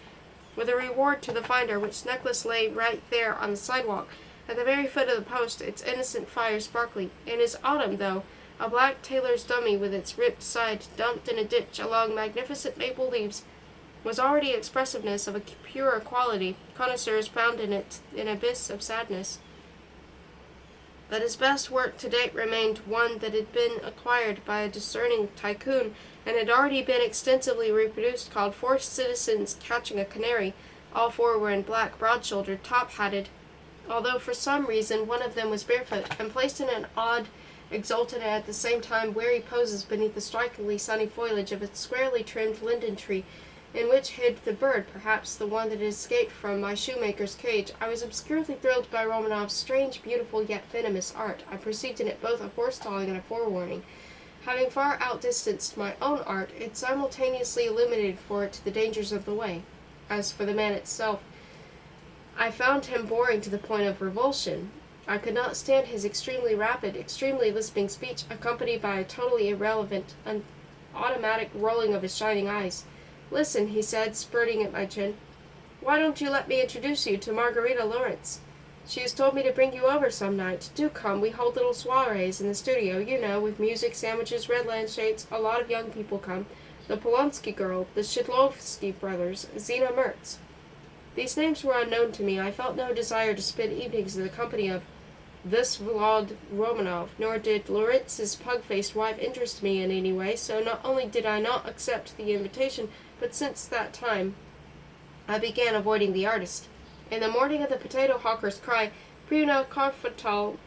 with a reward to the finder, which necklace lay right there on the sidewalk, at the very foot of the post, its innocent fire sparkling. In his autumn, though, a black tailor's dummy with its ripped side dumped in a ditch along magnificent maple leaves was already expressiveness of a purer quality. Connoisseurs found in it an abyss of sadness. But his best work to date remained one that had been acquired by a discerning tycoon and had already been extensively reproduced, called Four Citizens Catching a Canary. All four were in black, broad-shouldered, top-hatted, although for some reason one of them was barefoot, and placed in an odd, exultant, and at the same time wary poses beneath the strikingly sunny foliage of a squarely trimmed linden tree, in which hid the bird, perhaps the one that had escaped from my shoemaker's cage. I was obscurely thrilled by Romanov's strange, beautiful, yet venomous art. I perceived in it both a forestalling and a forewarning. Having far outdistanced my own art, it simultaneously illuminated for it the dangers of the way. As for the man itself, I found him boring to the point of revulsion. I could not stand his extremely rapid, extremely lisping speech, accompanied by a totally irrelevant, automatic rolling of his shining eyes. "Listen," he said, spurting at my chin. "Why don't you let me introduce you to Margarita Lawrence? She has told me to bring you over some night. Do come. We hold little soirees in the studio, you know, with music, sandwiches, red lampshades. A lot of young people come. The Polonsky girl, the Shidlovsky brothers, Zina Mertz." These names were unknown to me. I felt no desire to spend evenings in the company of this Vlad Romanov, nor did Loritz's pug-faced wife interest me in any way, so not only did I not accept the invitation, but since that time I began avoiding the artist. In the morning of the potato hawker's cry, "Pruna Kartoffel,"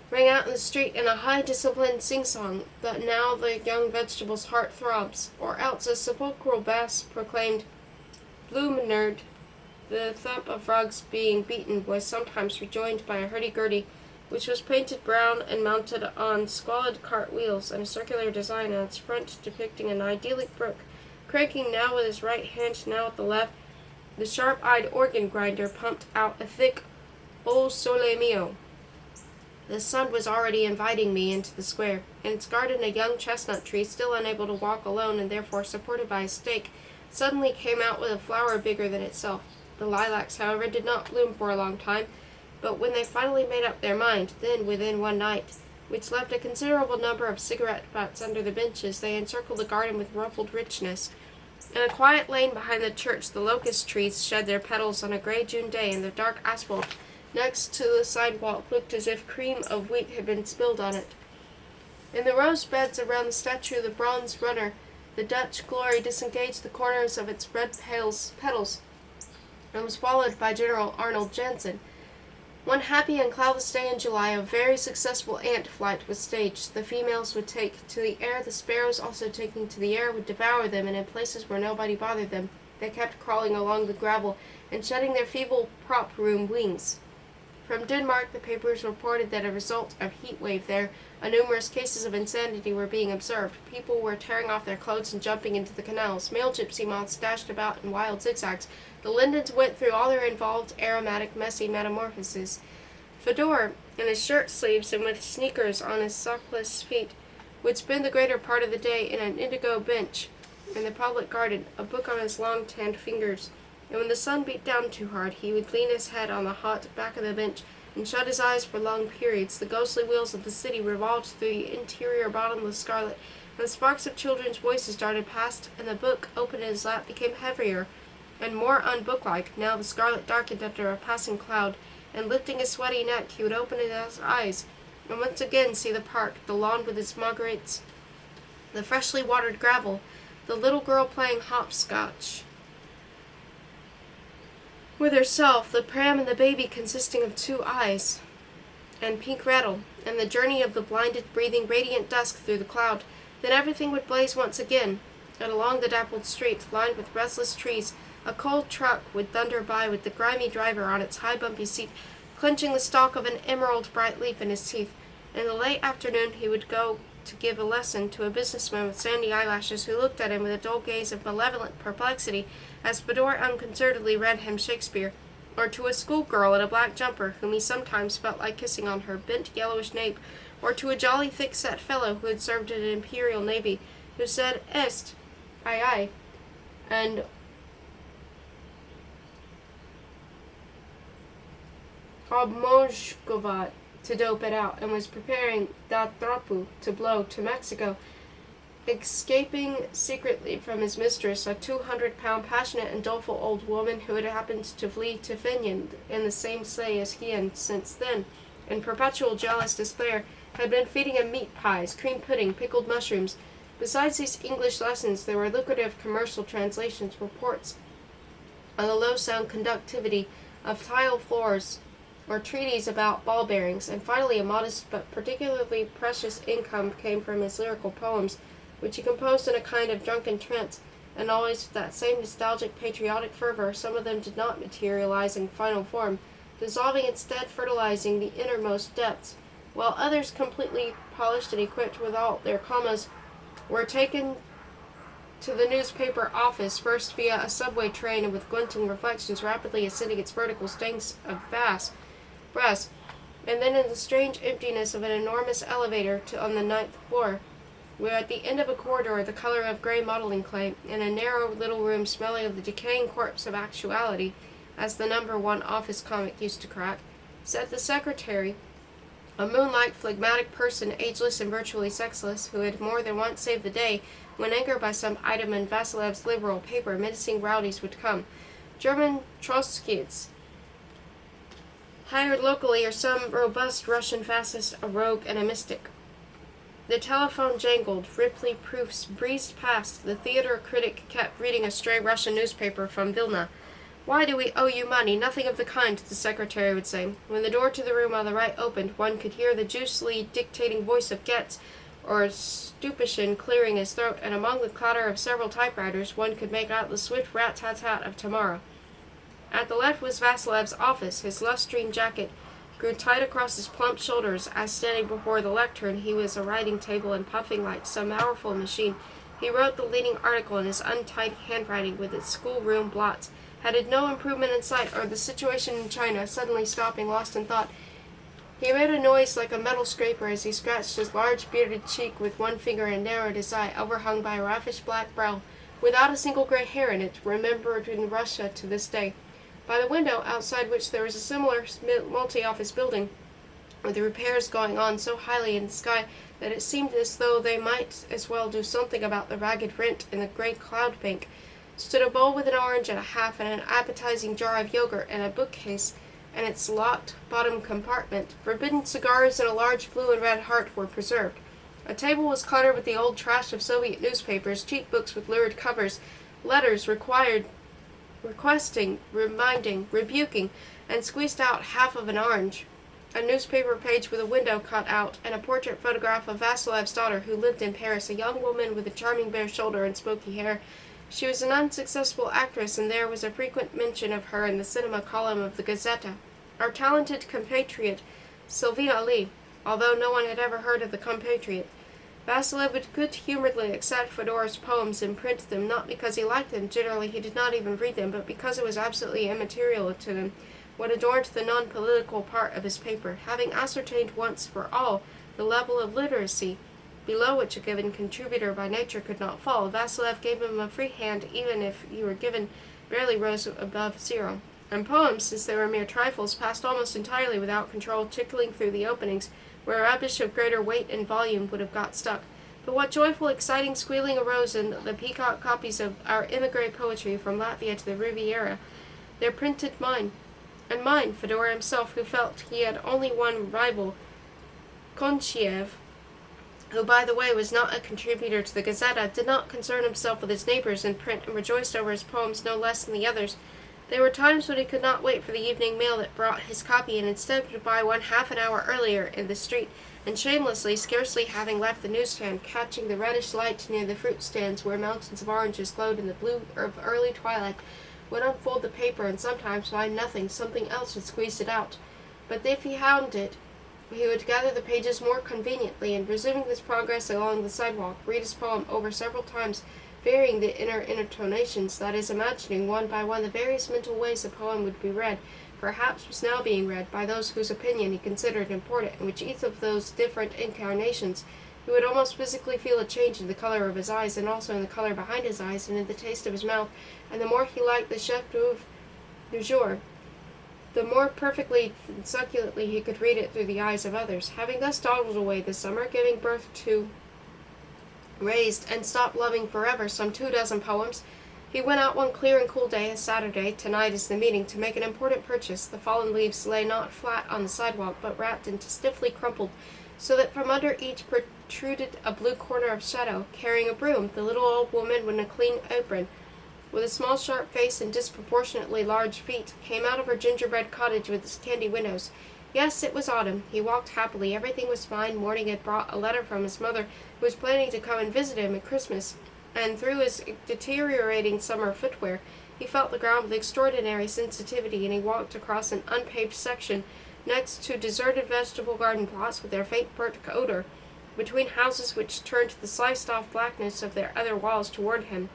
rang out in the street in a high-disciplined sing-song, that now the young vegetable's heart throbs, or else a sepulchral bass proclaimed "Blumenerd." The thump of rugs being beaten was sometimes rejoined by a hurdy-gurdy, which was painted brown and mounted on squalid cart wheels, and a circular design on its front depicting an idyllic brook, cranking now with his right hand, now with the left. The sharp-eyed organ grinder pumped out a thick "O Sole Mio." The sun was already inviting me into the square. In its garden a young chestnut tree, still unable to walk alone and therefore supported by a stake, suddenly came out with a flower bigger than itself. The lilacs, however, did not bloom for a long time, but when they finally made up their mind, then within one night, which left a considerable number of cigarette butts under the benches, they encircled the garden with ruffled richness. In a quiet lane behind the church, the locust trees shed their petals on a gray June day, and the dark asphalt next to the sidewalk looked as if cream of wheat had been spilled on it. In the rose beds around the statue of the bronze runner, the Dutch glory disengaged the corners of its red petals, and was followed by General Arnold Jansen. One happy and cloudless day in July, a very successful ant flight was staged. The females would take to the air, the sparrows also taking to the air would devour them, and in places where nobody bothered them, they kept crawling along the gravel and shedding their feeble prop-room wings. From Denmark, the papers reported that as a result of heat wave there, numerous cases of insanity were being observed. People were tearing off their clothes and jumping into the canals. Male gypsy moths dashed about in wild zigzags. The lindens went through all their involved, aromatic, messy metamorphoses. Fedor, in his shirt sleeves and with sneakers on his sockless feet, would spend the greater part of the day in an indigo bench in the public garden, a book on his long tanned fingers, and when the sun beat down too hard, he would lean his head on the hot back of the bench and shut his eyes for long periods. The ghostly wheels of the city revolved through the interior bottomless scarlet, and sparks of children's voices darted past, and the book, open in his lap, became heavier and more unbooklike. Now the scarlet darkened under a passing cloud, and lifting his sweaty neck, he would open his eyes, and once again see the park, the lawn with its marguerites, the freshly watered gravel, the little girl playing hopscotch with herself, the pram and the baby consisting of 2 eyes, and pink rattle, and the journey of the blinded, breathing, radiant dusk through the cloud. Then everything would blaze once again, and along the dappled street, lined with restless trees, a cold truck would thunder by with the grimy driver on its high bumpy seat, clenching the stalk of an emerald bright leaf in his teeth. In the late afternoon he would go to give a lesson to a businessman with sandy eyelashes who looked at him with a dull gaze of malevolent perplexity as Fedor unconcernedly read him Shakespeare, or to a schoolgirl in a black jumper whom he sometimes felt like kissing on her bent yellowish nape, or to a jolly thick-set fellow who had served in an imperial navy, who said est, aye aye, and obmozhgovat to dope it out, and was preparing da trapu to blow to Mexico, escaping secretly from his mistress, a 200-pound passionate and doleful old woman who had happened to flee to Finland in the same sleigh as he, and since then, in perpetual jealous despair, had been feeding him meat pies, cream pudding, pickled mushrooms. Besides these English lessons, there were lucrative commercial translations, reports on the low-sound conductivity of tile floors, or treaties about ball bearings, and finally a modest but particularly precious income came from his lyrical poems, which he composed in a kind of drunken trance, and always with that same nostalgic patriotic fervor. Some of them did not materialize in final form, dissolving instead, fertilizing the innermost depths, while others, completely polished and equipped with all their commas, were taken to the newspaper office, first via a subway train and with glinting reflections rapidly ascending its vertical stings of brass, and then in the strange emptiness of an enormous elevator on the 9th floor, where at the end of a corridor the color of gray modeling clay, in a narrow little room smelling of the decaying corpse of actuality, as the number 1 office comic used to crack, sat the secretary, a moonlight, phlegmatic person, ageless and virtually sexless, who had more than once saved the day when angered by some item in Vasilev's liberal paper menacing rowdies would come. German Trotskyists, hired locally, or some robust Russian fascist, a rogue and a mystic. The telephone jangled, Ripley proofs breezed past, the theater critic kept reading a stray Russian newspaper from Vilna. "Why do we owe you money? Nothing of the kind," the secretary would say. When the door to the room on the right opened, one could hear the juicily dictating voice of Getz, or Stupashin clearing his throat, and among the clatter of several typewriters one could make out the swift rat-tat-tat of tomorrow. At the left was Vasilev's office. His lustrine jacket grew tight across his plump shoulders, as standing before the lectern he was a writing table and puffing like some powerful machine. He wrote the leading article in his untidy handwriting with its schoolroom blots. Had it no improvement in sight, or the situation in China, suddenly stopping, lost in thought, he made a noise like a metal scraper as he scratched his large bearded cheek with one finger and narrowed his eye, overhung by a raffish black brow, without a single gray hair in it, remembered in Russia to this day. By the window, outside which there was a similar multi-office building, with the repairs going on so highly in the sky that it seemed as though they might as well do something about the ragged rent in the great cloud bank, stood a bowl with an orange and a half and an appetizing jar of yogurt, and a bookcase in its locked bottom compartment. Forbidden cigars and a large blue and red heart were preserved. A table was cluttered with the old trash of Soviet newspapers, cheap books with lurid covers, letters requesting, reminding, rebuking, and squeezed out half of an orange. A newspaper page with a window cut out, and a portrait photograph of Vasilev's daughter, who lived in Paris, a young woman with a charming bare shoulder and smoky hair. She was an unsuccessful actress, and there was a frequent mention of her in the cinema column of the Gazeta. Our talented compatriot, Sylvina Lee, although no one had ever heard of the compatriot. Vasilev would good-humoredly accept Fedor's poems and print them, not because he liked them, generally he did not even read them, but because it was absolutely immaterial to them, what adorned the non-political part of his paper. Having ascertained once for all the level of literacy below which a given contributor by nature could not fall, Vasilev gave him a free hand, even if he were given barely rose above 0. And poems, since they were mere trifles, passed almost entirely without control, trickling through the openings, where rubbish of greater weight and volume would have got stuck. But what joyful, exciting squealing arose in the peacock copies of our emigre poetry from Latvia to the Riviera, their printed mine. And mine, Fedor himself, who felt he had only one rival, Konchiev, who, by the way, was not a contributor to the Gazeta, did not concern himself with his neighbors in print, and rejoiced over his poems no less than the others. There were times when he could not wait for the evening mail that brought his copy, and instead would buy one half an hour earlier in the street, and shamelessly, scarcely having left the newsstand, catching the reddish light near the fruit stands where mountains of oranges glowed in the blue of early twilight, would unfold the paper and sometimes find nothing, something else had squeezed it out. But if he found it, he would gather the pages more conveniently, and resuming his progress along the sidewalk, read his poem over several times, varying the inner intonations, that is, imagining one by one the various mental ways the poem would be read, perhaps was now being read, by those whose opinion he considered important, in which each of those different incarnations he would almost physically feel a change in the color of his eyes, and also in the color behind his eyes, and in the taste of his mouth, and the more he liked the chef d'oeuvre du jour, the more perfectly and succulently he could read it through the eyes of others. Having thus dawdled away the summer, giving birth to, raised, and stopped loving forever some 24 poems, he went out one clear and cool day, a Saturday, tonight is the meeting, to make an important purchase. The fallen leaves lay not flat on the sidewalk, but wrapped into stiffly crumpled, so that from under each protruded a blue corner of shadow. Carrying a broom, the little old woman in a clean apron, with a small sharp face and disproportionately large feet, came out of her gingerbread cottage with its candy windows. Yes, it was autumn. He walked happily. Everything was fine. Morning had brought a letter from his mother, who was planning to come and visit him at Christmas, and through his deteriorating summer footwear, he felt the ground with extraordinary sensitivity, and he walked across an unpaved section next to deserted vegetable garden plots with their faint burnt odor, between houses which turned the sliced-off blackness of their other walls toward him.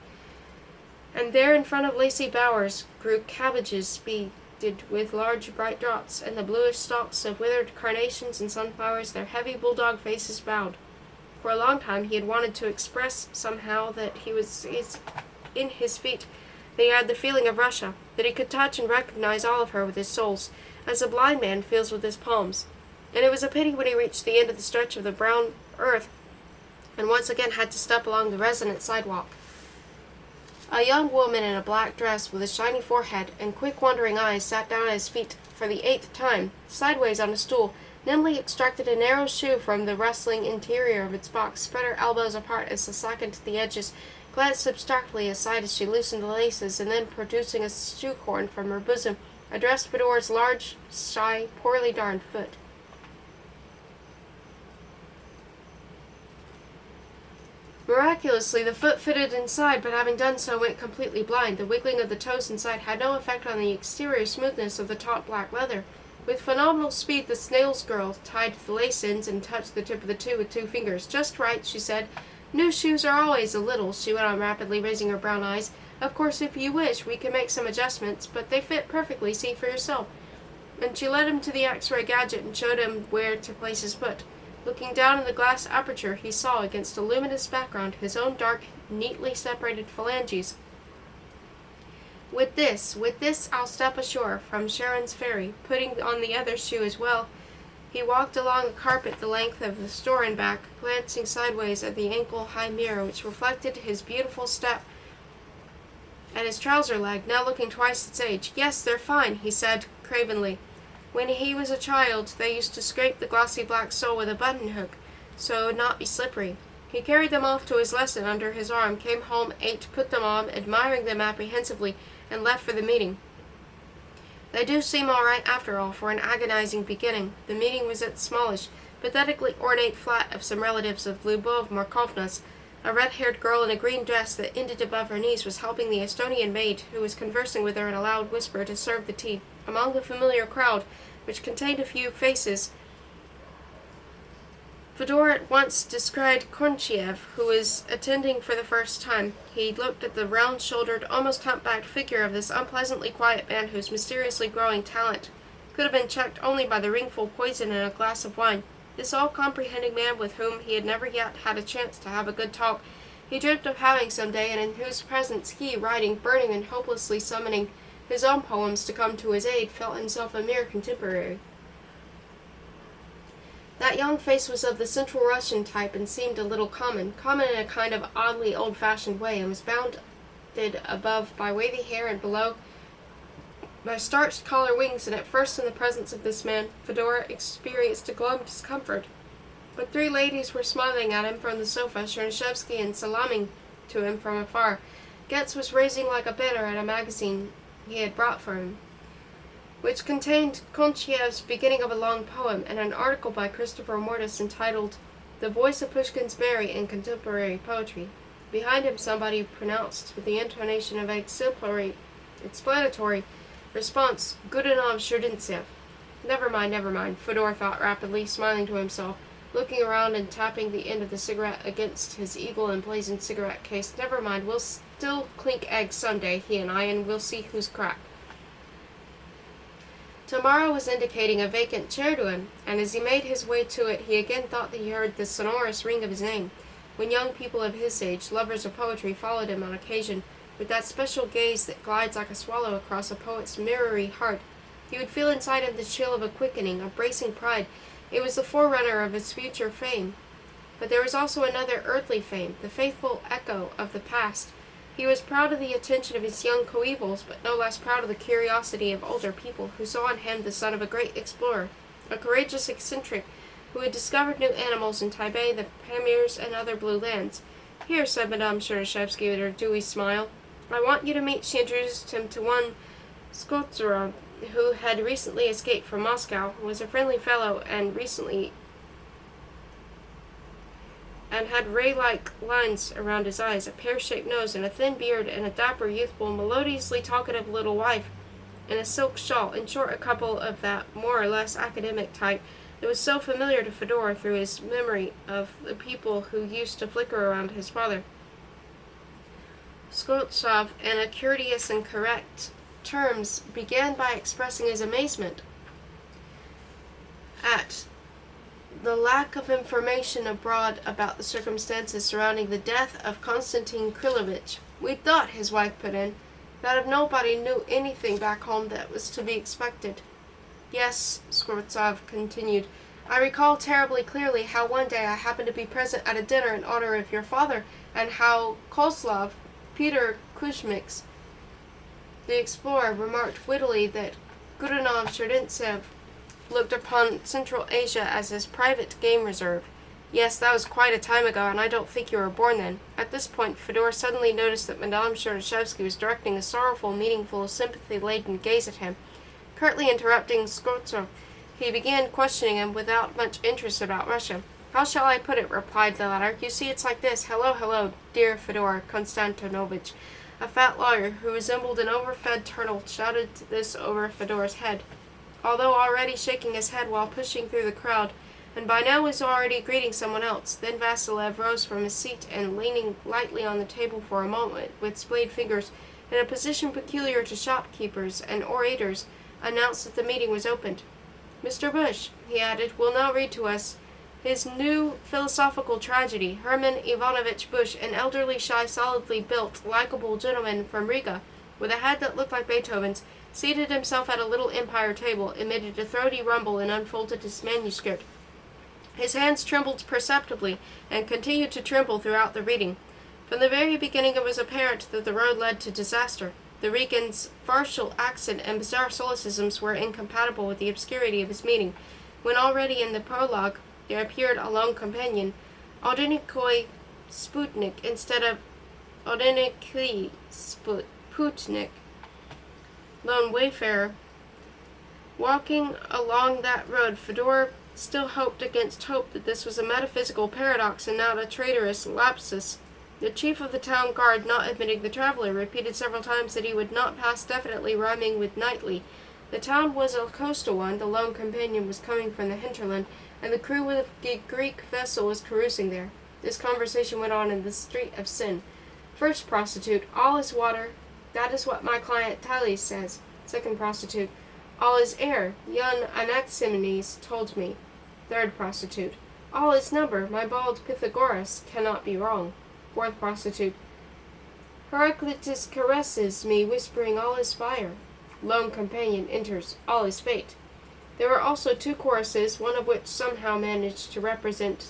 And there in front of lacy bowers grew cabbages beaded with large bright drops, and the bluish stalks of withered carnations and sunflowers, their heavy bulldog faces bowed. For a long time he had wanted to express somehow that he was in his feet, that he had the feeling of Russia, that he could touch and recognize all of her with his soles, as a blind man feels with his palms. And it was a pity when he reached the end of the stretch of the brown earth, and once again had to step along the resonant sidewalk. A young woman in a black dress with a shiny forehead and quick wandering eyes sat down at his feet for the 8th time, sideways on a stool, nimbly extracted a narrow shoe from the rustling interior of its box, spread her elbows apart as they slackened the edges, glanced abstractedly aside as she loosened the laces, and then, producing a shoe-horn from her bosom, addressed Fedora's large, shy, poorly darned foot. Miraculously, the foot fitted inside, but having done so went completely blind. The wiggling of the toes inside had no effect on the exterior smoothness of the taut black leather. With phenomenal speed, the snail's girl tied the lace ends and touched the tip of the two with 2 fingers. "Just right," she said. "New shoes are always a little," she went on rapidly, raising her brown eyes. "Of course, if you wish, we can make some adjustments, but they fit perfectly. See for yourself." And she led him to the X-ray gadget and showed him where to place his foot. Looking down in the glass aperture, he saw, against a luminous background, his own dark, neatly separated phalanges. With this, I'll step ashore from Sharon's ferry." Putting on the other shoe as well, he walked along the carpet the length of the store and back, glancing sideways at the ankle-high mirror which reflected his beautiful step, at his trouser leg, now looking twice its age. "Yes, they're fine," he said cravenly. "When he was a child, they used to scrape the glossy black sole with a button-hook, so it would not be slippery." He carried them off to his lesson under his arm, came home, ate, put them on, admiring them apprehensively, and left for the meeting. They do seem all right, after all, for an agonizing beginning. The meeting was at the smallish, pathetically ornate flat of some relatives of Lyubov Markovna's. A red-haired girl in a green dress that ended above her knees was helping the Estonian maid, who was conversing with her in a loud whisper, to serve the tea. Among the familiar crowd, which contained a few faces, Fedor at once descried Konchiev, who was attending for the first time. He looked at the round-shouldered, almost humpbacked figure of this unpleasantly quiet man whose mysteriously growing talent could have been checked only by the ringful poison in a glass of wine. This all-comprehending man with whom he had never yet had a chance to have a good talk, he dreamt of having some day, and in whose presence he, writing, burning, and hopelessly summoning his own poems to come to his aid, felt himself a mere contemporary. That young face was of the Central Russian type and seemed a little common in a kind of oddly old-fashioned way, and was bounded above by wavy hair and below by starched collar wings, and at first in the presence of this man, Fedor experienced a glow of discomfort. But 3 ladies were smiling at him from the sofa, Chernyshevsky and salaaming to him from afar. Getz was racing like a bear at a magazine he had brought for him, which contained Konchiev's beginning of a long poem, and an article by Christopher Mortis entitled "The Voice of Pushkin's Mary in Contemporary Poetry." Behind him somebody pronounced, with the intonation of explanatory response, "Godunov Sherdintsev." Never mind, Fedor thought rapidly, smiling to himself, looking around and tapping the end of the cigarette against his eagle-emblazoned cigarette case. Never mind, we'll still clink eggs someday, he and I, and we'll see who's crack. Tomorrow was indicating a vacant chair to him, and as he made his way to it, he again thought that he heard the sonorous ring of his name. When young people of his age, lovers of poetry, followed him on occasion, with that special gaze that glides like a swallow across a poet's mirrory heart, he would feel inside him the chill of a quickening, a bracing pride. It was the forerunner of his future fame. But there was also another earthly fame, the faithful echo of the past. He was proud of the attention of his young coevals, but no less proud of the curiosity of older people, who saw in him the son of a great explorer, a courageous eccentric, who had discovered new animals in Tibet, the Pamirs, and other blue lands. "Here," said Madame Chernyshevsky with her dewy smile, "I want you to meet." She introduced him to one Skotsarov, who had recently escaped from Moscow, was a friendly fellow, and had ray-like lines around his eyes, a pear-shaped nose, and a thin beard, and a dapper, youthful, melodiously talkative little wife in a silk shawl. In short, a couple of that more or less academic type that was so familiar to Fedor through his memory of the people who used to flicker around his father. Skotsov, in a courteous and correct terms, began by expressing his amazement at the lack of information abroad about the circumstances surrounding the death of Konstantin Krylovich. "We thought," his wife put in, "that if nobody knew anything back home that was to be expected." "Yes," Skvortsov continued, "I recall terribly clearly how one day I happened to be present at a dinner in honor of your father, and how Kozlov, Peter Kuzmix, the explorer, remarked wittily that Gudanov Chernintsev looked upon Central Asia as his private game reserve. Yes, that was quite a time ago, and I don't think you were born then." At this point, Fedor suddenly noticed that Madame Chernyshevsky was directing a sorrowful, meaningful, sympathy-laden gaze at him. Curtly interrupting Skotsov, he began questioning him without much interest about Russia. "How shall I put it?" replied the latter. "You see, it's like this. Hello, dear Fedor Konstantinovich." A fat lawyer, who resembled an overfed turtle, shouted this over Fedor's head, although already shaking his head while pushing through the crowd, and by now was already greeting someone else. Then Vasilev rose from his seat and, leaning lightly on the table for a moment, with splayed fingers, in a position peculiar to shopkeepers and orators, announced that the meeting was opened. "Mr. Bush," he added, "will now read to us his new philosophical tragedy. Herman Ivanovich Bush, an elderly, shy, solidly built, likable gentleman from Riga, with a head that looked like Beethoven's, seated himself at a little empire table, emitted a throaty rumble, and unfolded his manuscript. His hands trembled perceptibly, and continued to tremble throughout the reading. From the very beginning it was apparent that the road led to disaster. The Rigan's farcical accent and bizarre solecisms were incompatible with the obscurity of his meaning. When already in the prologue there appeared a lone companion, Odenikoi Sputnik, instead of Odeniki Sputnik, lone wayfarer. Walking along that road, Fedor still hoped against hope that this was a metaphysical paradox and not a traitorous lapsus. The chief of the town guard, not admitting the traveler, repeated several times that he would not pass definitely, rhyming with nightly. The town was a coastal one, the lone companion was coming from the hinterland, and the crew of the Greek vessel was carousing there. This conversation went on in the street of Sin. First prostitute, "All is water. That is what my client Thales says." Second prostitute, "All is air. Young Anaximenes told me." Third prostitute, "All is number. My bald Pythagoras cannot be wrong." Fourth prostitute, "Heraclitus caresses me, whispering, 'All is fire.'" Lone companion enters, "All is fate." There were also two choruses, one of which somehow managed to represent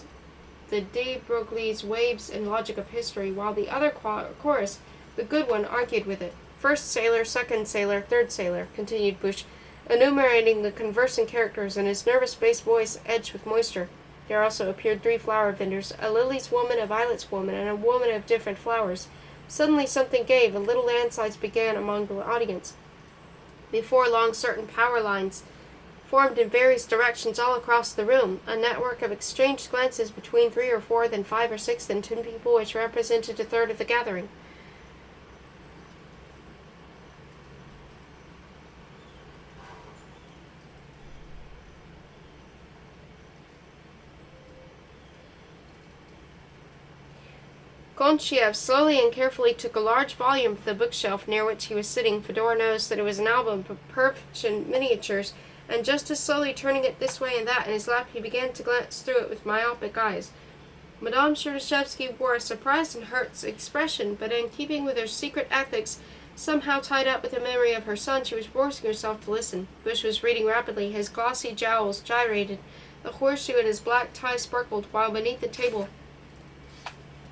the De Broglie's waves and logic of history, while the other chorus, the good one, argued with it. "First sailor, second sailor, third sailor," continued Bush, enumerating the conversing characters, and his nervous bass voice edged with moisture. There also appeared 3 flower vendors, a lilies woman, a violets woman, and a woman of different flowers. Suddenly something gave, and little landslides began among the audience. Before long, certain power lines formed in various directions all across the room, a network of exchanged glances between 3 or 4, then 5 or 6, then 10 people, which represented a third of the gathering. Konchiev slowly and carefully took a large volume from the bookshelf near which he was sitting. Fedor noticed that it was an album of Persian miniatures, and just as slowly turning it this way and that in his lap, he began to glance through it with myopic eyes. Madame Chernyshevsky wore a surprised and hurt expression, but in keeping with her secret ethics, somehow tied up with the memory of her son, she was forcing herself to listen. Bush was reading rapidly. His glossy jowls gyrated. The horseshoe in his black tie sparkled, while beneath the table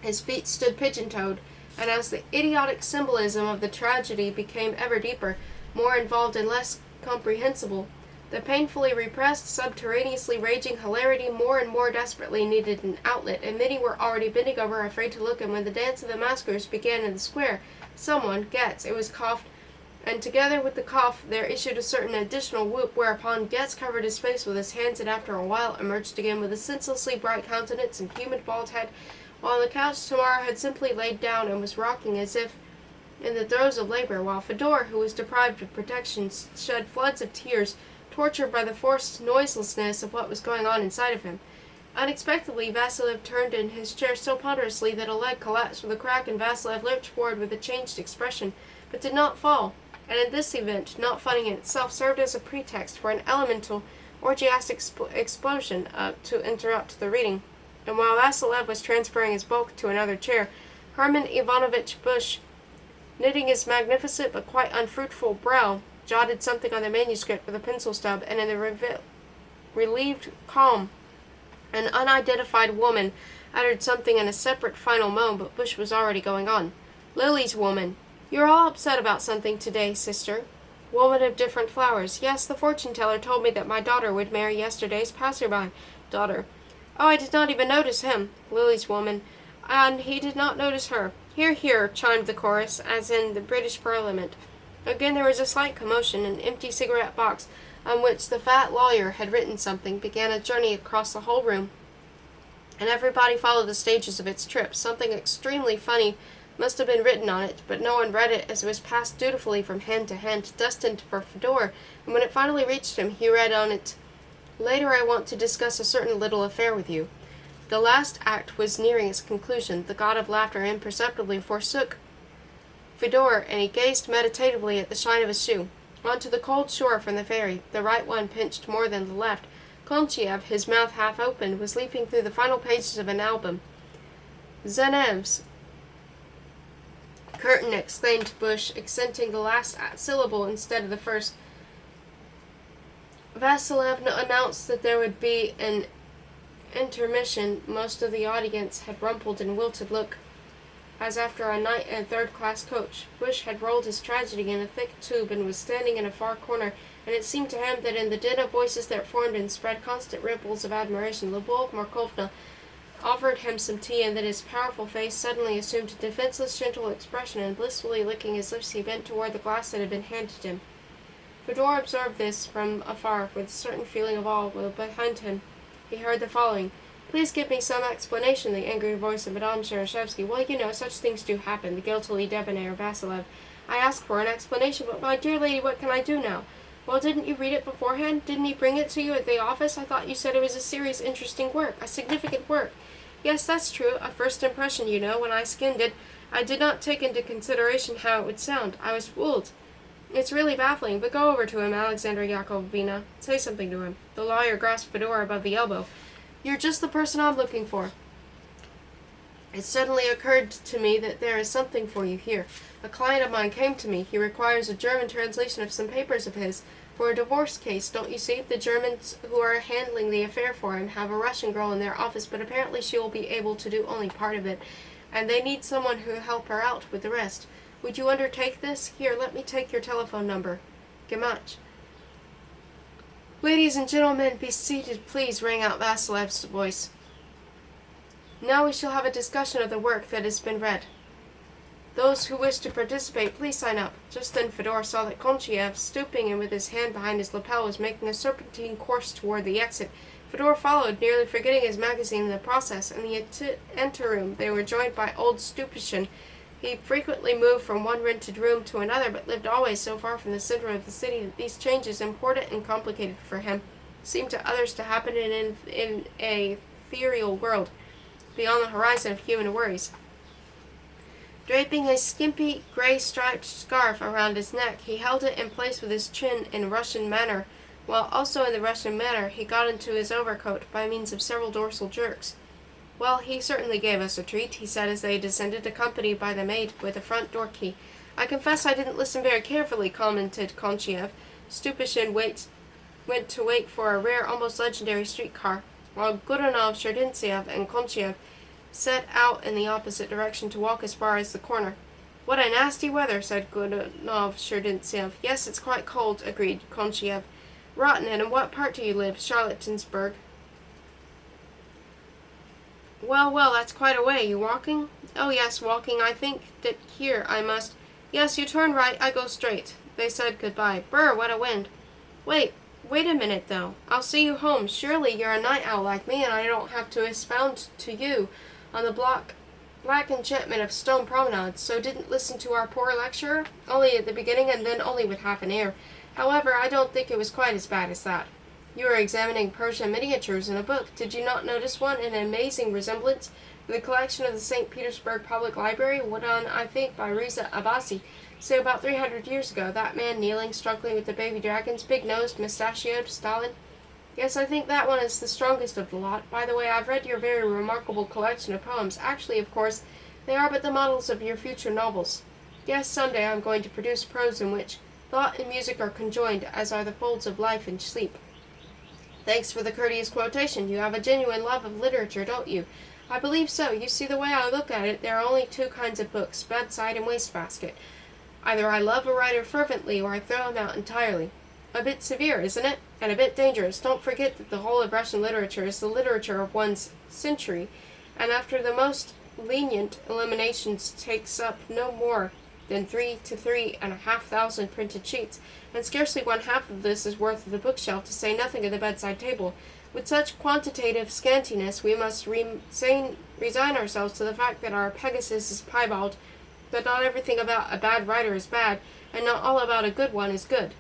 his feet stood pigeon-toed, and as the idiotic symbolism of the tragedy became ever deeper, more involved and less comprehensible, the painfully repressed, subterraneously raging hilarity more and more desperately needed an outlet, and many were already bending over, afraid to look, and when the dance of the maskers began in the square, someone, Getz, it was coughed, and together with the cough there issued a certain additional whoop, whereupon Getz covered his face with his hands and after a while emerged again with a senselessly bright countenance and humid bald head, while on the couch Tamara had simply laid down and was rocking as if in the throes of labor, while Fedor, who was deprived of protection, shed floods of tears, tortured by the forced noiselessness of what was going on inside of him. Unexpectedly, Vasilev turned in his chair so ponderously that a leg collapsed with a crack, and Vasilev lurched forward with a changed expression, but did not fall, and in this event, not funny in itself, served as a pretext for an elemental, orgiastic explosion to interrupt the reading. And while Vasilev was transferring his bulk to another chair, Herman Ivanovich Bush, knitting his magnificent but quite unfruitful brow, jotted something on the manuscript with a pencil stub, and in the relieved calm, an unidentified woman uttered something in a separate final moan, but Bush was already going on. Lily's woman. You're all upset about something today, sister. Woman of different flowers. Yes, the fortune-teller told me that my daughter would marry yesterday's passerby. Daughter. Oh, I did not even notice him. Lily's woman. And he did not notice her. Hear, hear, chimed the chorus, as in the British Parliament. Again there was a slight commotion. An empty cigarette box, on which the fat lawyer had written something, began a journey across the whole room, and everybody followed the stages of its trip. Something extremely funny must have been written on it, but no one read it, as it was passed dutifully from hand to hand, destined for Fedor, and when it finally reached him, he read on it, Later I want to discuss a certain little affair with you. The last act was nearing its conclusion. The god of laughter imperceptibly forsook Fedor, and he gazed meditatively at the shine of his shoe. Onto the cold shore from the ferry, the right one pinched more than the left. Konchiev, his mouth half open, was leafing through the final pages of an album. Zenev's curtain, exclaimed Bush, accenting the last syllable instead of the first. Vasilev announced that there would be an intermission. Most of the audience had rumpled and wilted look, as after a night in a third-class coach. Bush had rolled his tragedy in a thick tube and was standing in a far corner, and it seemed to him that in the din of voices that formed and spread constant ripples of admiration, Lyubov Markovna offered him some tea, and that his powerful face suddenly assumed a defenseless, gentle expression, and blissfully licking his lips, he bent toward the glass that had been handed him. Fedor observed this from afar with a certain feeling of awe, while behind him he heard the following. Please give me some explanation, the angry voice of Madame Chernyshevsky. Well, you know, such things do happen, the guiltily debonair Vasilev. I asked for an explanation, but my dear lady, what can I do now? Well, didn't you read it beforehand? Didn't he bring it to you at the office? I thought you said it was a serious, interesting work, a significant work. Yes, that's true, a first impression, you know. When I skimmed it, I did not take into consideration how it would sound. I was fooled. It's really baffling, but go over to him, Alexandra Yakovlevna. Say something to him. The lawyer grasped Fedor above the elbow. You're just the person I'm looking for. It suddenly occurred to me that there is something for you here. A client of mine came to me. He requires a German translation of some papers of his for a divorce case. Don't you see? The Germans who are handling the affair for him have a Russian girl in their office, but apparently she will be able to do only part of it, and they need someone who will help her out with the rest. Would you undertake this? Here, let me take your telephone number. Gemach. Ladies and gentlemen, be seated, please, rang out Vasilev's voice. Now we shall have a discussion of the work that has been read. Those who wish to participate, please sign up. Just then Fedor saw that Konchiev, stooping and with his hand behind his lapel, was making a serpentine course toward the exit. Fedor followed, nearly forgetting his magazine in the process. In the anteroom they were joined by old Stupushin. He frequently moved from one rented room to another, but lived always so far from the center of the city that these changes, important and complicated for him, seemed to others to happen in a ethereal world, beyond the horizon of human worries. Draping a skimpy, gray-striped scarf around his neck, he held it in place with his chin in Russian manner, while also in the Russian manner he got into his overcoat by means of several dorsal jerks. "Well, he certainly gave us a treat," he said as they descended, accompanied by the maid with the front door key. "I confess I didn't listen very carefully," commented Konchiev. Stupashin went to wait for a rare, almost legendary streetcar, while Godunov, Sherdintsev, and Konchiev set out in the opposite direction to walk as far as the corner. "What a nasty weather," said Godunov Sherdintsev. "Yes, it's quite cold," agreed Konchiev. "Rotten, and in what part do you live?" "Charlottensburg." Well, that's quite a way. You walking?" "Oh, yes, walking. I think that here I must—" "Yes, you turn right, I go straight." They said goodbye. Brr, what a wind. Wait a minute, though. I'll see you home. Surely you're a night owl like me, and I don't have to expound to you on the black enchantment of stone promenades, so didn't listen to our poor lecturer? Only at the beginning, and then only with half an ear. However, I don't think it was quite as bad as that. You were examining Persian miniatures in a book. Did you not notice one, an amazing resemblance in the collection of the St. Petersburg Public Library, done, I think, by Riza Abbasi, say about 300 years ago, that man kneeling, struggling with the baby dragons, big-nosed, mustachioed, Stalin? Yes, I think that one is the strongest of the lot. By the way, I've read your very remarkable collection of poems. Actually, of course, they are but the models of your future novels. Yes, someday I'm going to produce prose in which thought and music are conjoined, as are the folds of life and sleep. Thanks for the courteous quotation. You have a genuine love of literature, don't you? I believe so. You see, the way I look at it, there are only two kinds of books, bedside and wastebasket. Either I love a writer fervently, or I throw him out entirely. A bit severe, isn't it? And a bit dangerous. Don't forget that the whole of Russian literature is the literature of one's century, and after the most lenient eliminations takes up no more than 3 to 3,500 printed sheets, and scarcely one half of this is worth the bookshelf, to say nothing of the bedside table. With such quantitative scantiness, we must resign ourselves to the fact that our Pegasus is piebald, that not everything about a bad writer is bad, and not all about a good one is good.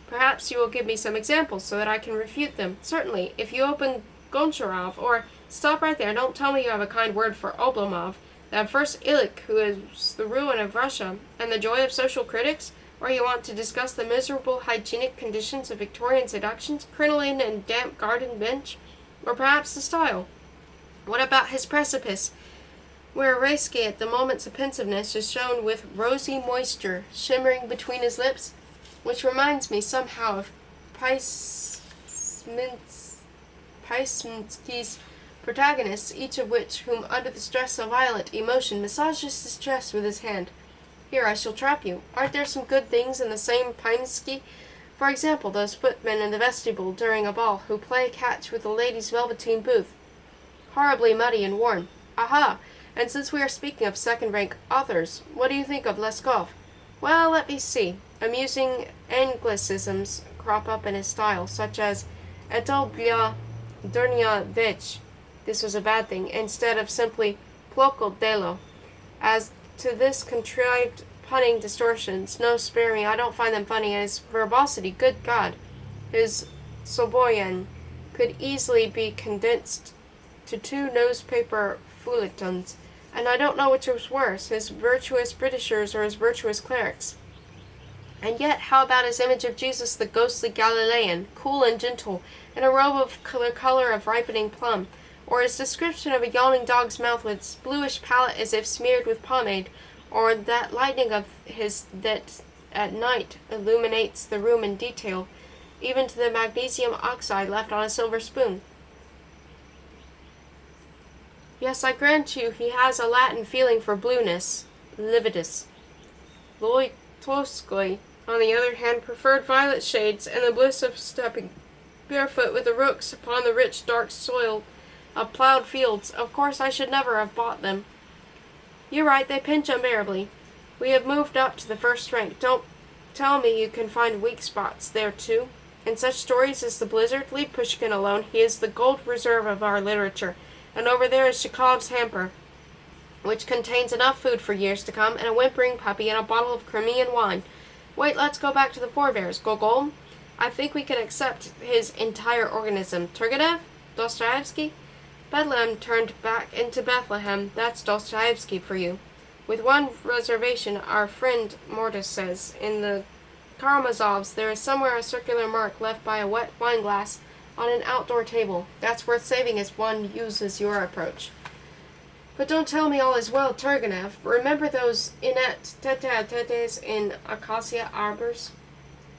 Perhaps you will give me some examples so that I can refute them. Certainly, if you open Goncharov, or stop right there, don't tell me you have a kind word for Oblomov, that first Illich who is the ruin of Russia, and the joy of social critics, or you want to discuss the miserable hygienic conditions of Victorian seductions, crinoline and damp garden bench, or perhaps the style. What about his precipice, where Raisky at the moments of pensiveness is shown with rosy moisture shimmering between his lips, which reminds me somehow of Paisminsky's protagonists, each of whom under the stress of violent emotion massages his chest with his hand. Here, I shall trap you. Aren't there some good things in the same Paisminsky? For example, those footmen in the vestibule during a ball who play catch with the ladies' velveteen booth. Horribly muddy and worn. Aha! And since we are speaking of second-rank authors, what do you think of Leskov? Well, let me see. Amusing anglicisms crop up in his style, such as "eto bya durnya vech." This was a bad thing, instead of simply "ploko delo." As to this contrived punning distortions, no, spare me, I don't find them funny, and his verbosity, good God! His Soboyan could easily be condensed to 2 newspaper feuilletons, and I don't know which was worse, his virtuous Britishers or his virtuous clerics. And yet, how about his image of Jesus the ghostly Galilean, cool and gentle, in a robe of the color of ripening plum, or his description of a yawning dog's mouth with its bluish palate as if smeared with pomade, or that lightning of his that at night illuminates the room in detail, even to the magnesium oxide left on a silver spoon. Yes, I grant you he has a Latin feeling for blueness, lividus. Lloyd Tolstoy, on the other hand, preferred violet shades and the bliss of stepping barefoot with the rooks upon the rich dark soil of plowed fields. Of course I should never have bought them. You're right, they pinch unbearably. We have moved up to the first rank. Don't tell me you can find weak spots there too. In such stories as The Blizzard, leave Pushkin alone. He is the gold reserve of our literature. And over there is Chekhov's hamper, which contains enough food for years to come, and a whimpering puppy, and a bottle of Crimean wine. Wait, let's go back to the forebears. Gogol? I think we can accept his entire organism. Turgenev? Dostoevsky? Bedlam turned back into Bethlehem. That's Dostoevsky for you. With one reservation, our friend Mortis says. In the Karamazovs, there is somewhere a circular mark left by a wet wine glass on an outdoor table. That's worth saving as one uses your approach. But don't tell me all is well, Turgenev. Remember those inept tete-a-tetes in acacia arbors?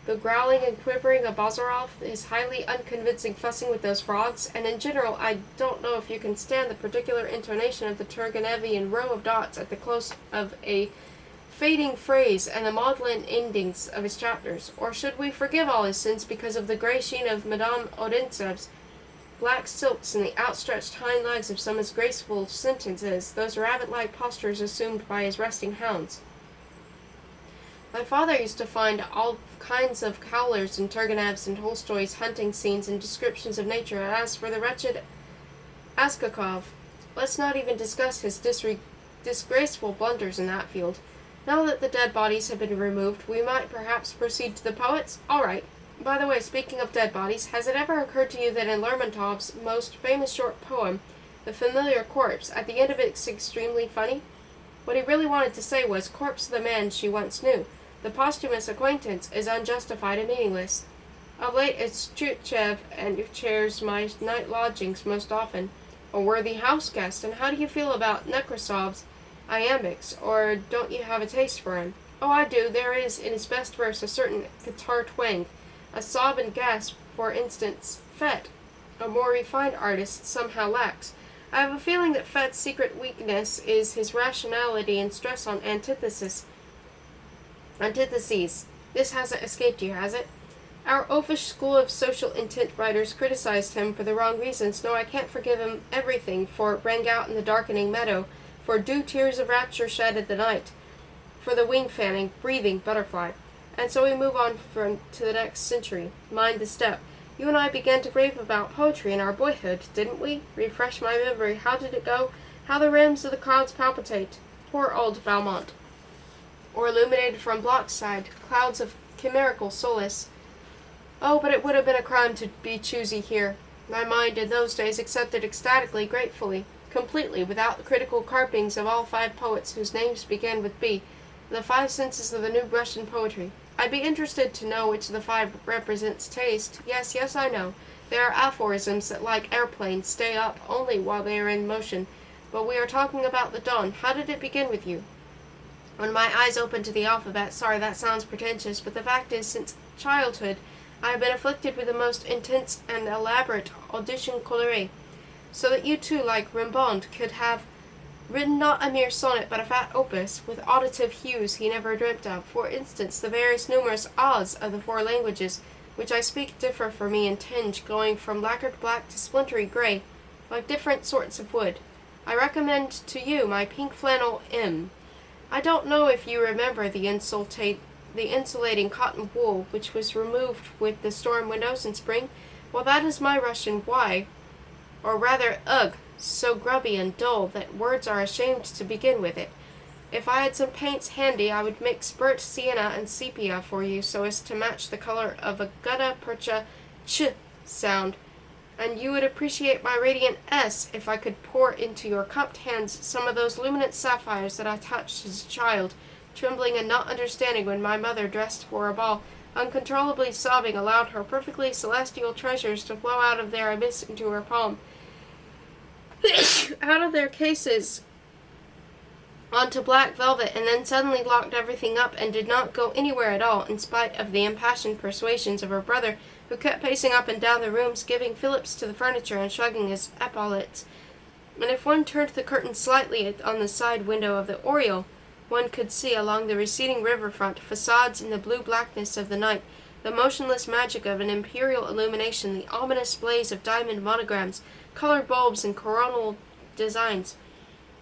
The growling and quivering of Bazarov, his highly unconvincing fussing with those frogs, and in general, I don't know if you can stand the particular intonation of the Turgenevian row of dots at the close of a fading phrase and the maudlin endings of his chapters, or should we forgive all his sins because of the grey sheen of Madame Odintsev's black silks and the outstretched hind legs of some of his graceful sentences, those rabbit-like postures assumed by his resting hounds? My father used to find all kinds of howlers in Turgenev's and Tolstoy's hunting scenes and descriptions of nature, and as for the wretched Askakov, let's not even discuss his disgraceful blunders in that field. Now that the dead bodies have been removed, we might perhaps proceed to the poets? All right. By the way, speaking of dead bodies, has it ever occurred to you that in Lermontov's most famous short poem, The Familiar Corpse, at the end of it's extremely funny? What he really wanted to say was, corpse of the man she once knew. The posthumous acquaintance is unjustified and meaningless. Of late it's Trutchev and shares my night lodgings most often. A worthy house guest, and how do you feel about Nekrasov's iambics, or don't you have a taste for him? Oh, I do. There is in his best verse a certain guitar twang, a sob and gasp, for instance. Fett, a more refined artist, somehow lacks. I have a feeling that Fett's secret weakness is his rationality and stress on antitheses. This hasn't escaped you, has it? Our oafish school of social intent writers criticized him for the wrong reasons. No, I can't forgive him everything, for it rang out in the darkening meadow, for dew tears of rapture shed at the night, for the wing-fanning, breathing butterfly. And so we move on to the next century. Mind the step. You and I began to rave about poetry in our boyhood, didn't we? Refresh my memory. How did it go? How the rims of the clouds palpitate. Poor old Valmont. Or illuminated from Blockside, clouds of chimerical solace. Oh, but it would have been a crime to be choosy here. My mind in those days accepted ecstatically, gratefully, completely, without the critical carpings of all 5 poets whose names began with B, the 5 senses of the new Russian poetry. I'd be interested to know which of the 5 represents taste. Yes, I know. There are aphorisms that, like airplanes, stay up only while they are in motion. But we are talking about the dawn. How did it begin with you? When my eyes opened to the alphabet, sorry, that sounds pretentious, but the fact is, since childhood, I have been afflicted with the most intense and elaborate audition colorée, so that you too, like Rimbaud, could have written not a mere sonnet, but a fat opus, with auditive hues he never dreamt of. For instance, the various numerous ahs of the 4 languages which I speak differ for me in tinge, going from lacquered black to splintery gray, like different sorts of wood. I recommend to you my pink flannel M. I don't know if you remember the insulating cotton wool which was removed with the storm windows in spring. Well, that is my Russian Y, or rather ugh, so grubby and dull that words are ashamed to begin with it. If I had some paints handy, I would mix burnt sienna and sepia for you so as to match the color of a gutta percha ch sound, and you would appreciate my radiant S if I could pour into your cupped hands some of those luminant sapphires that I touched as a child, trembling and not understanding when my mother, dressed for a ball, uncontrollably sobbing, allowed her perfectly celestial treasures to flow out of their abyss into her palm. Out of their cases onto black velvet, and then suddenly locked everything up and did not go anywhere at all, in spite of the impassioned persuasions of her brother, who kept pacing up and down the rooms, giving fillip to the furniture and shrugging his epaulettes. And if one turned the curtain slightly on the side window of the oriel, one could see along the receding riverfront facades in the blue blackness of the night, the motionless magic of an imperial illumination, the ominous blaze of diamond monograms, colored bulbs and coronal designs.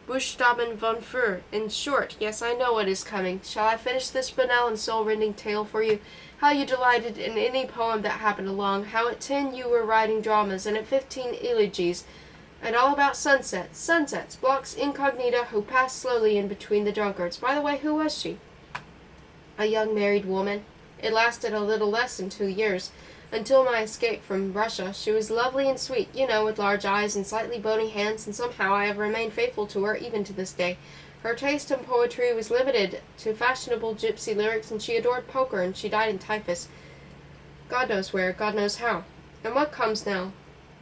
Buchstaben von Feuer. In short, yes, I know what is coming. Shall I finish this banal and soul-rending tale for you? How you delighted in any poem that happened along, how at 10 you were writing dramas, and at 15 elegies, and all about sunsets, blocks incognita who passed slowly in between the drunkards. By the way, who was she? A young married woman. It lasted a little less than 2 years. Until my escape from Russia, she was lovely and sweet, with large eyes and slightly bony hands, and somehow I have remained faithful to her even to this day. Her taste in poetry was limited to fashionable gypsy lyrics, and she adored poker, and she died in typhus. God knows where, God knows how. And what comes now?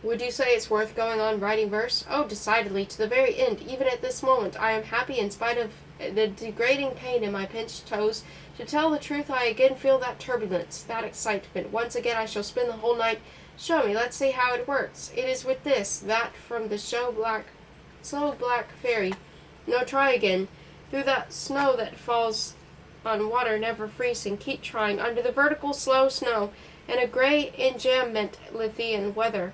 Would you say it's worth going on writing verse? Oh, decidedly, to the very end. Even at this moment, I am happy in spite of the degrading pain in my pinched toes. To tell the truth, I again feel that turbulence, that excitement. Once again I shall spend the whole night. Show me, let's see how it works. It is with this, that from the slow black fairy. No, try again. Through that snow that falls on water never freezing, keep trying. Under the vertical slow snow, and a grey enjambment Lithian weather.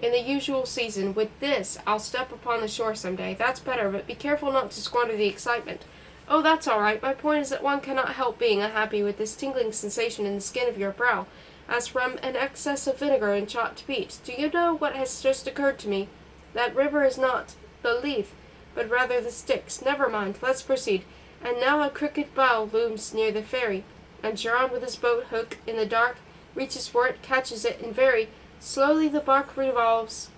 In the usual season, with this, I'll step upon the shore some day. That's better, but be careful not to squander the excitement. Oh, that's all right. My point is that one cannot help being unhappy with this tingling sensation in the skin of your brow, as from an excess of vinegar in chopped peach. Do you know what has just occurred to me? That river is not the Lethe, but rather the Styx. Never mind. Let's proceed. And now a crooked bow looms near the ferry, and Charon with his boat hook in the dark reaches for it, catches it, and very slowly the bark revolves.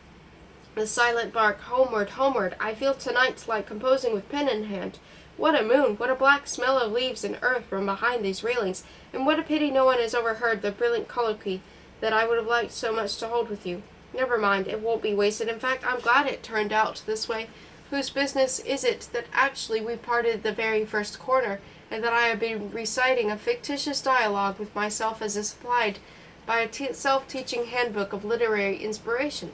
The silent bark, homeward, homeward. I feel tonight like composing with pen in hand. What a moon! What a black smell of leaves and earth from behind these railings! And what a pity no one has overheard the brilliant colloquy that I would have liked so much to hold with you. Never mind, it won't be wasted. In fact, I'm glad it turned out this way. Whose business is it that actually we parted at the very first corner, and that I have been reciting a fictitious dialogue with myself as supplied by a self-teaching handbook of literary inspiration?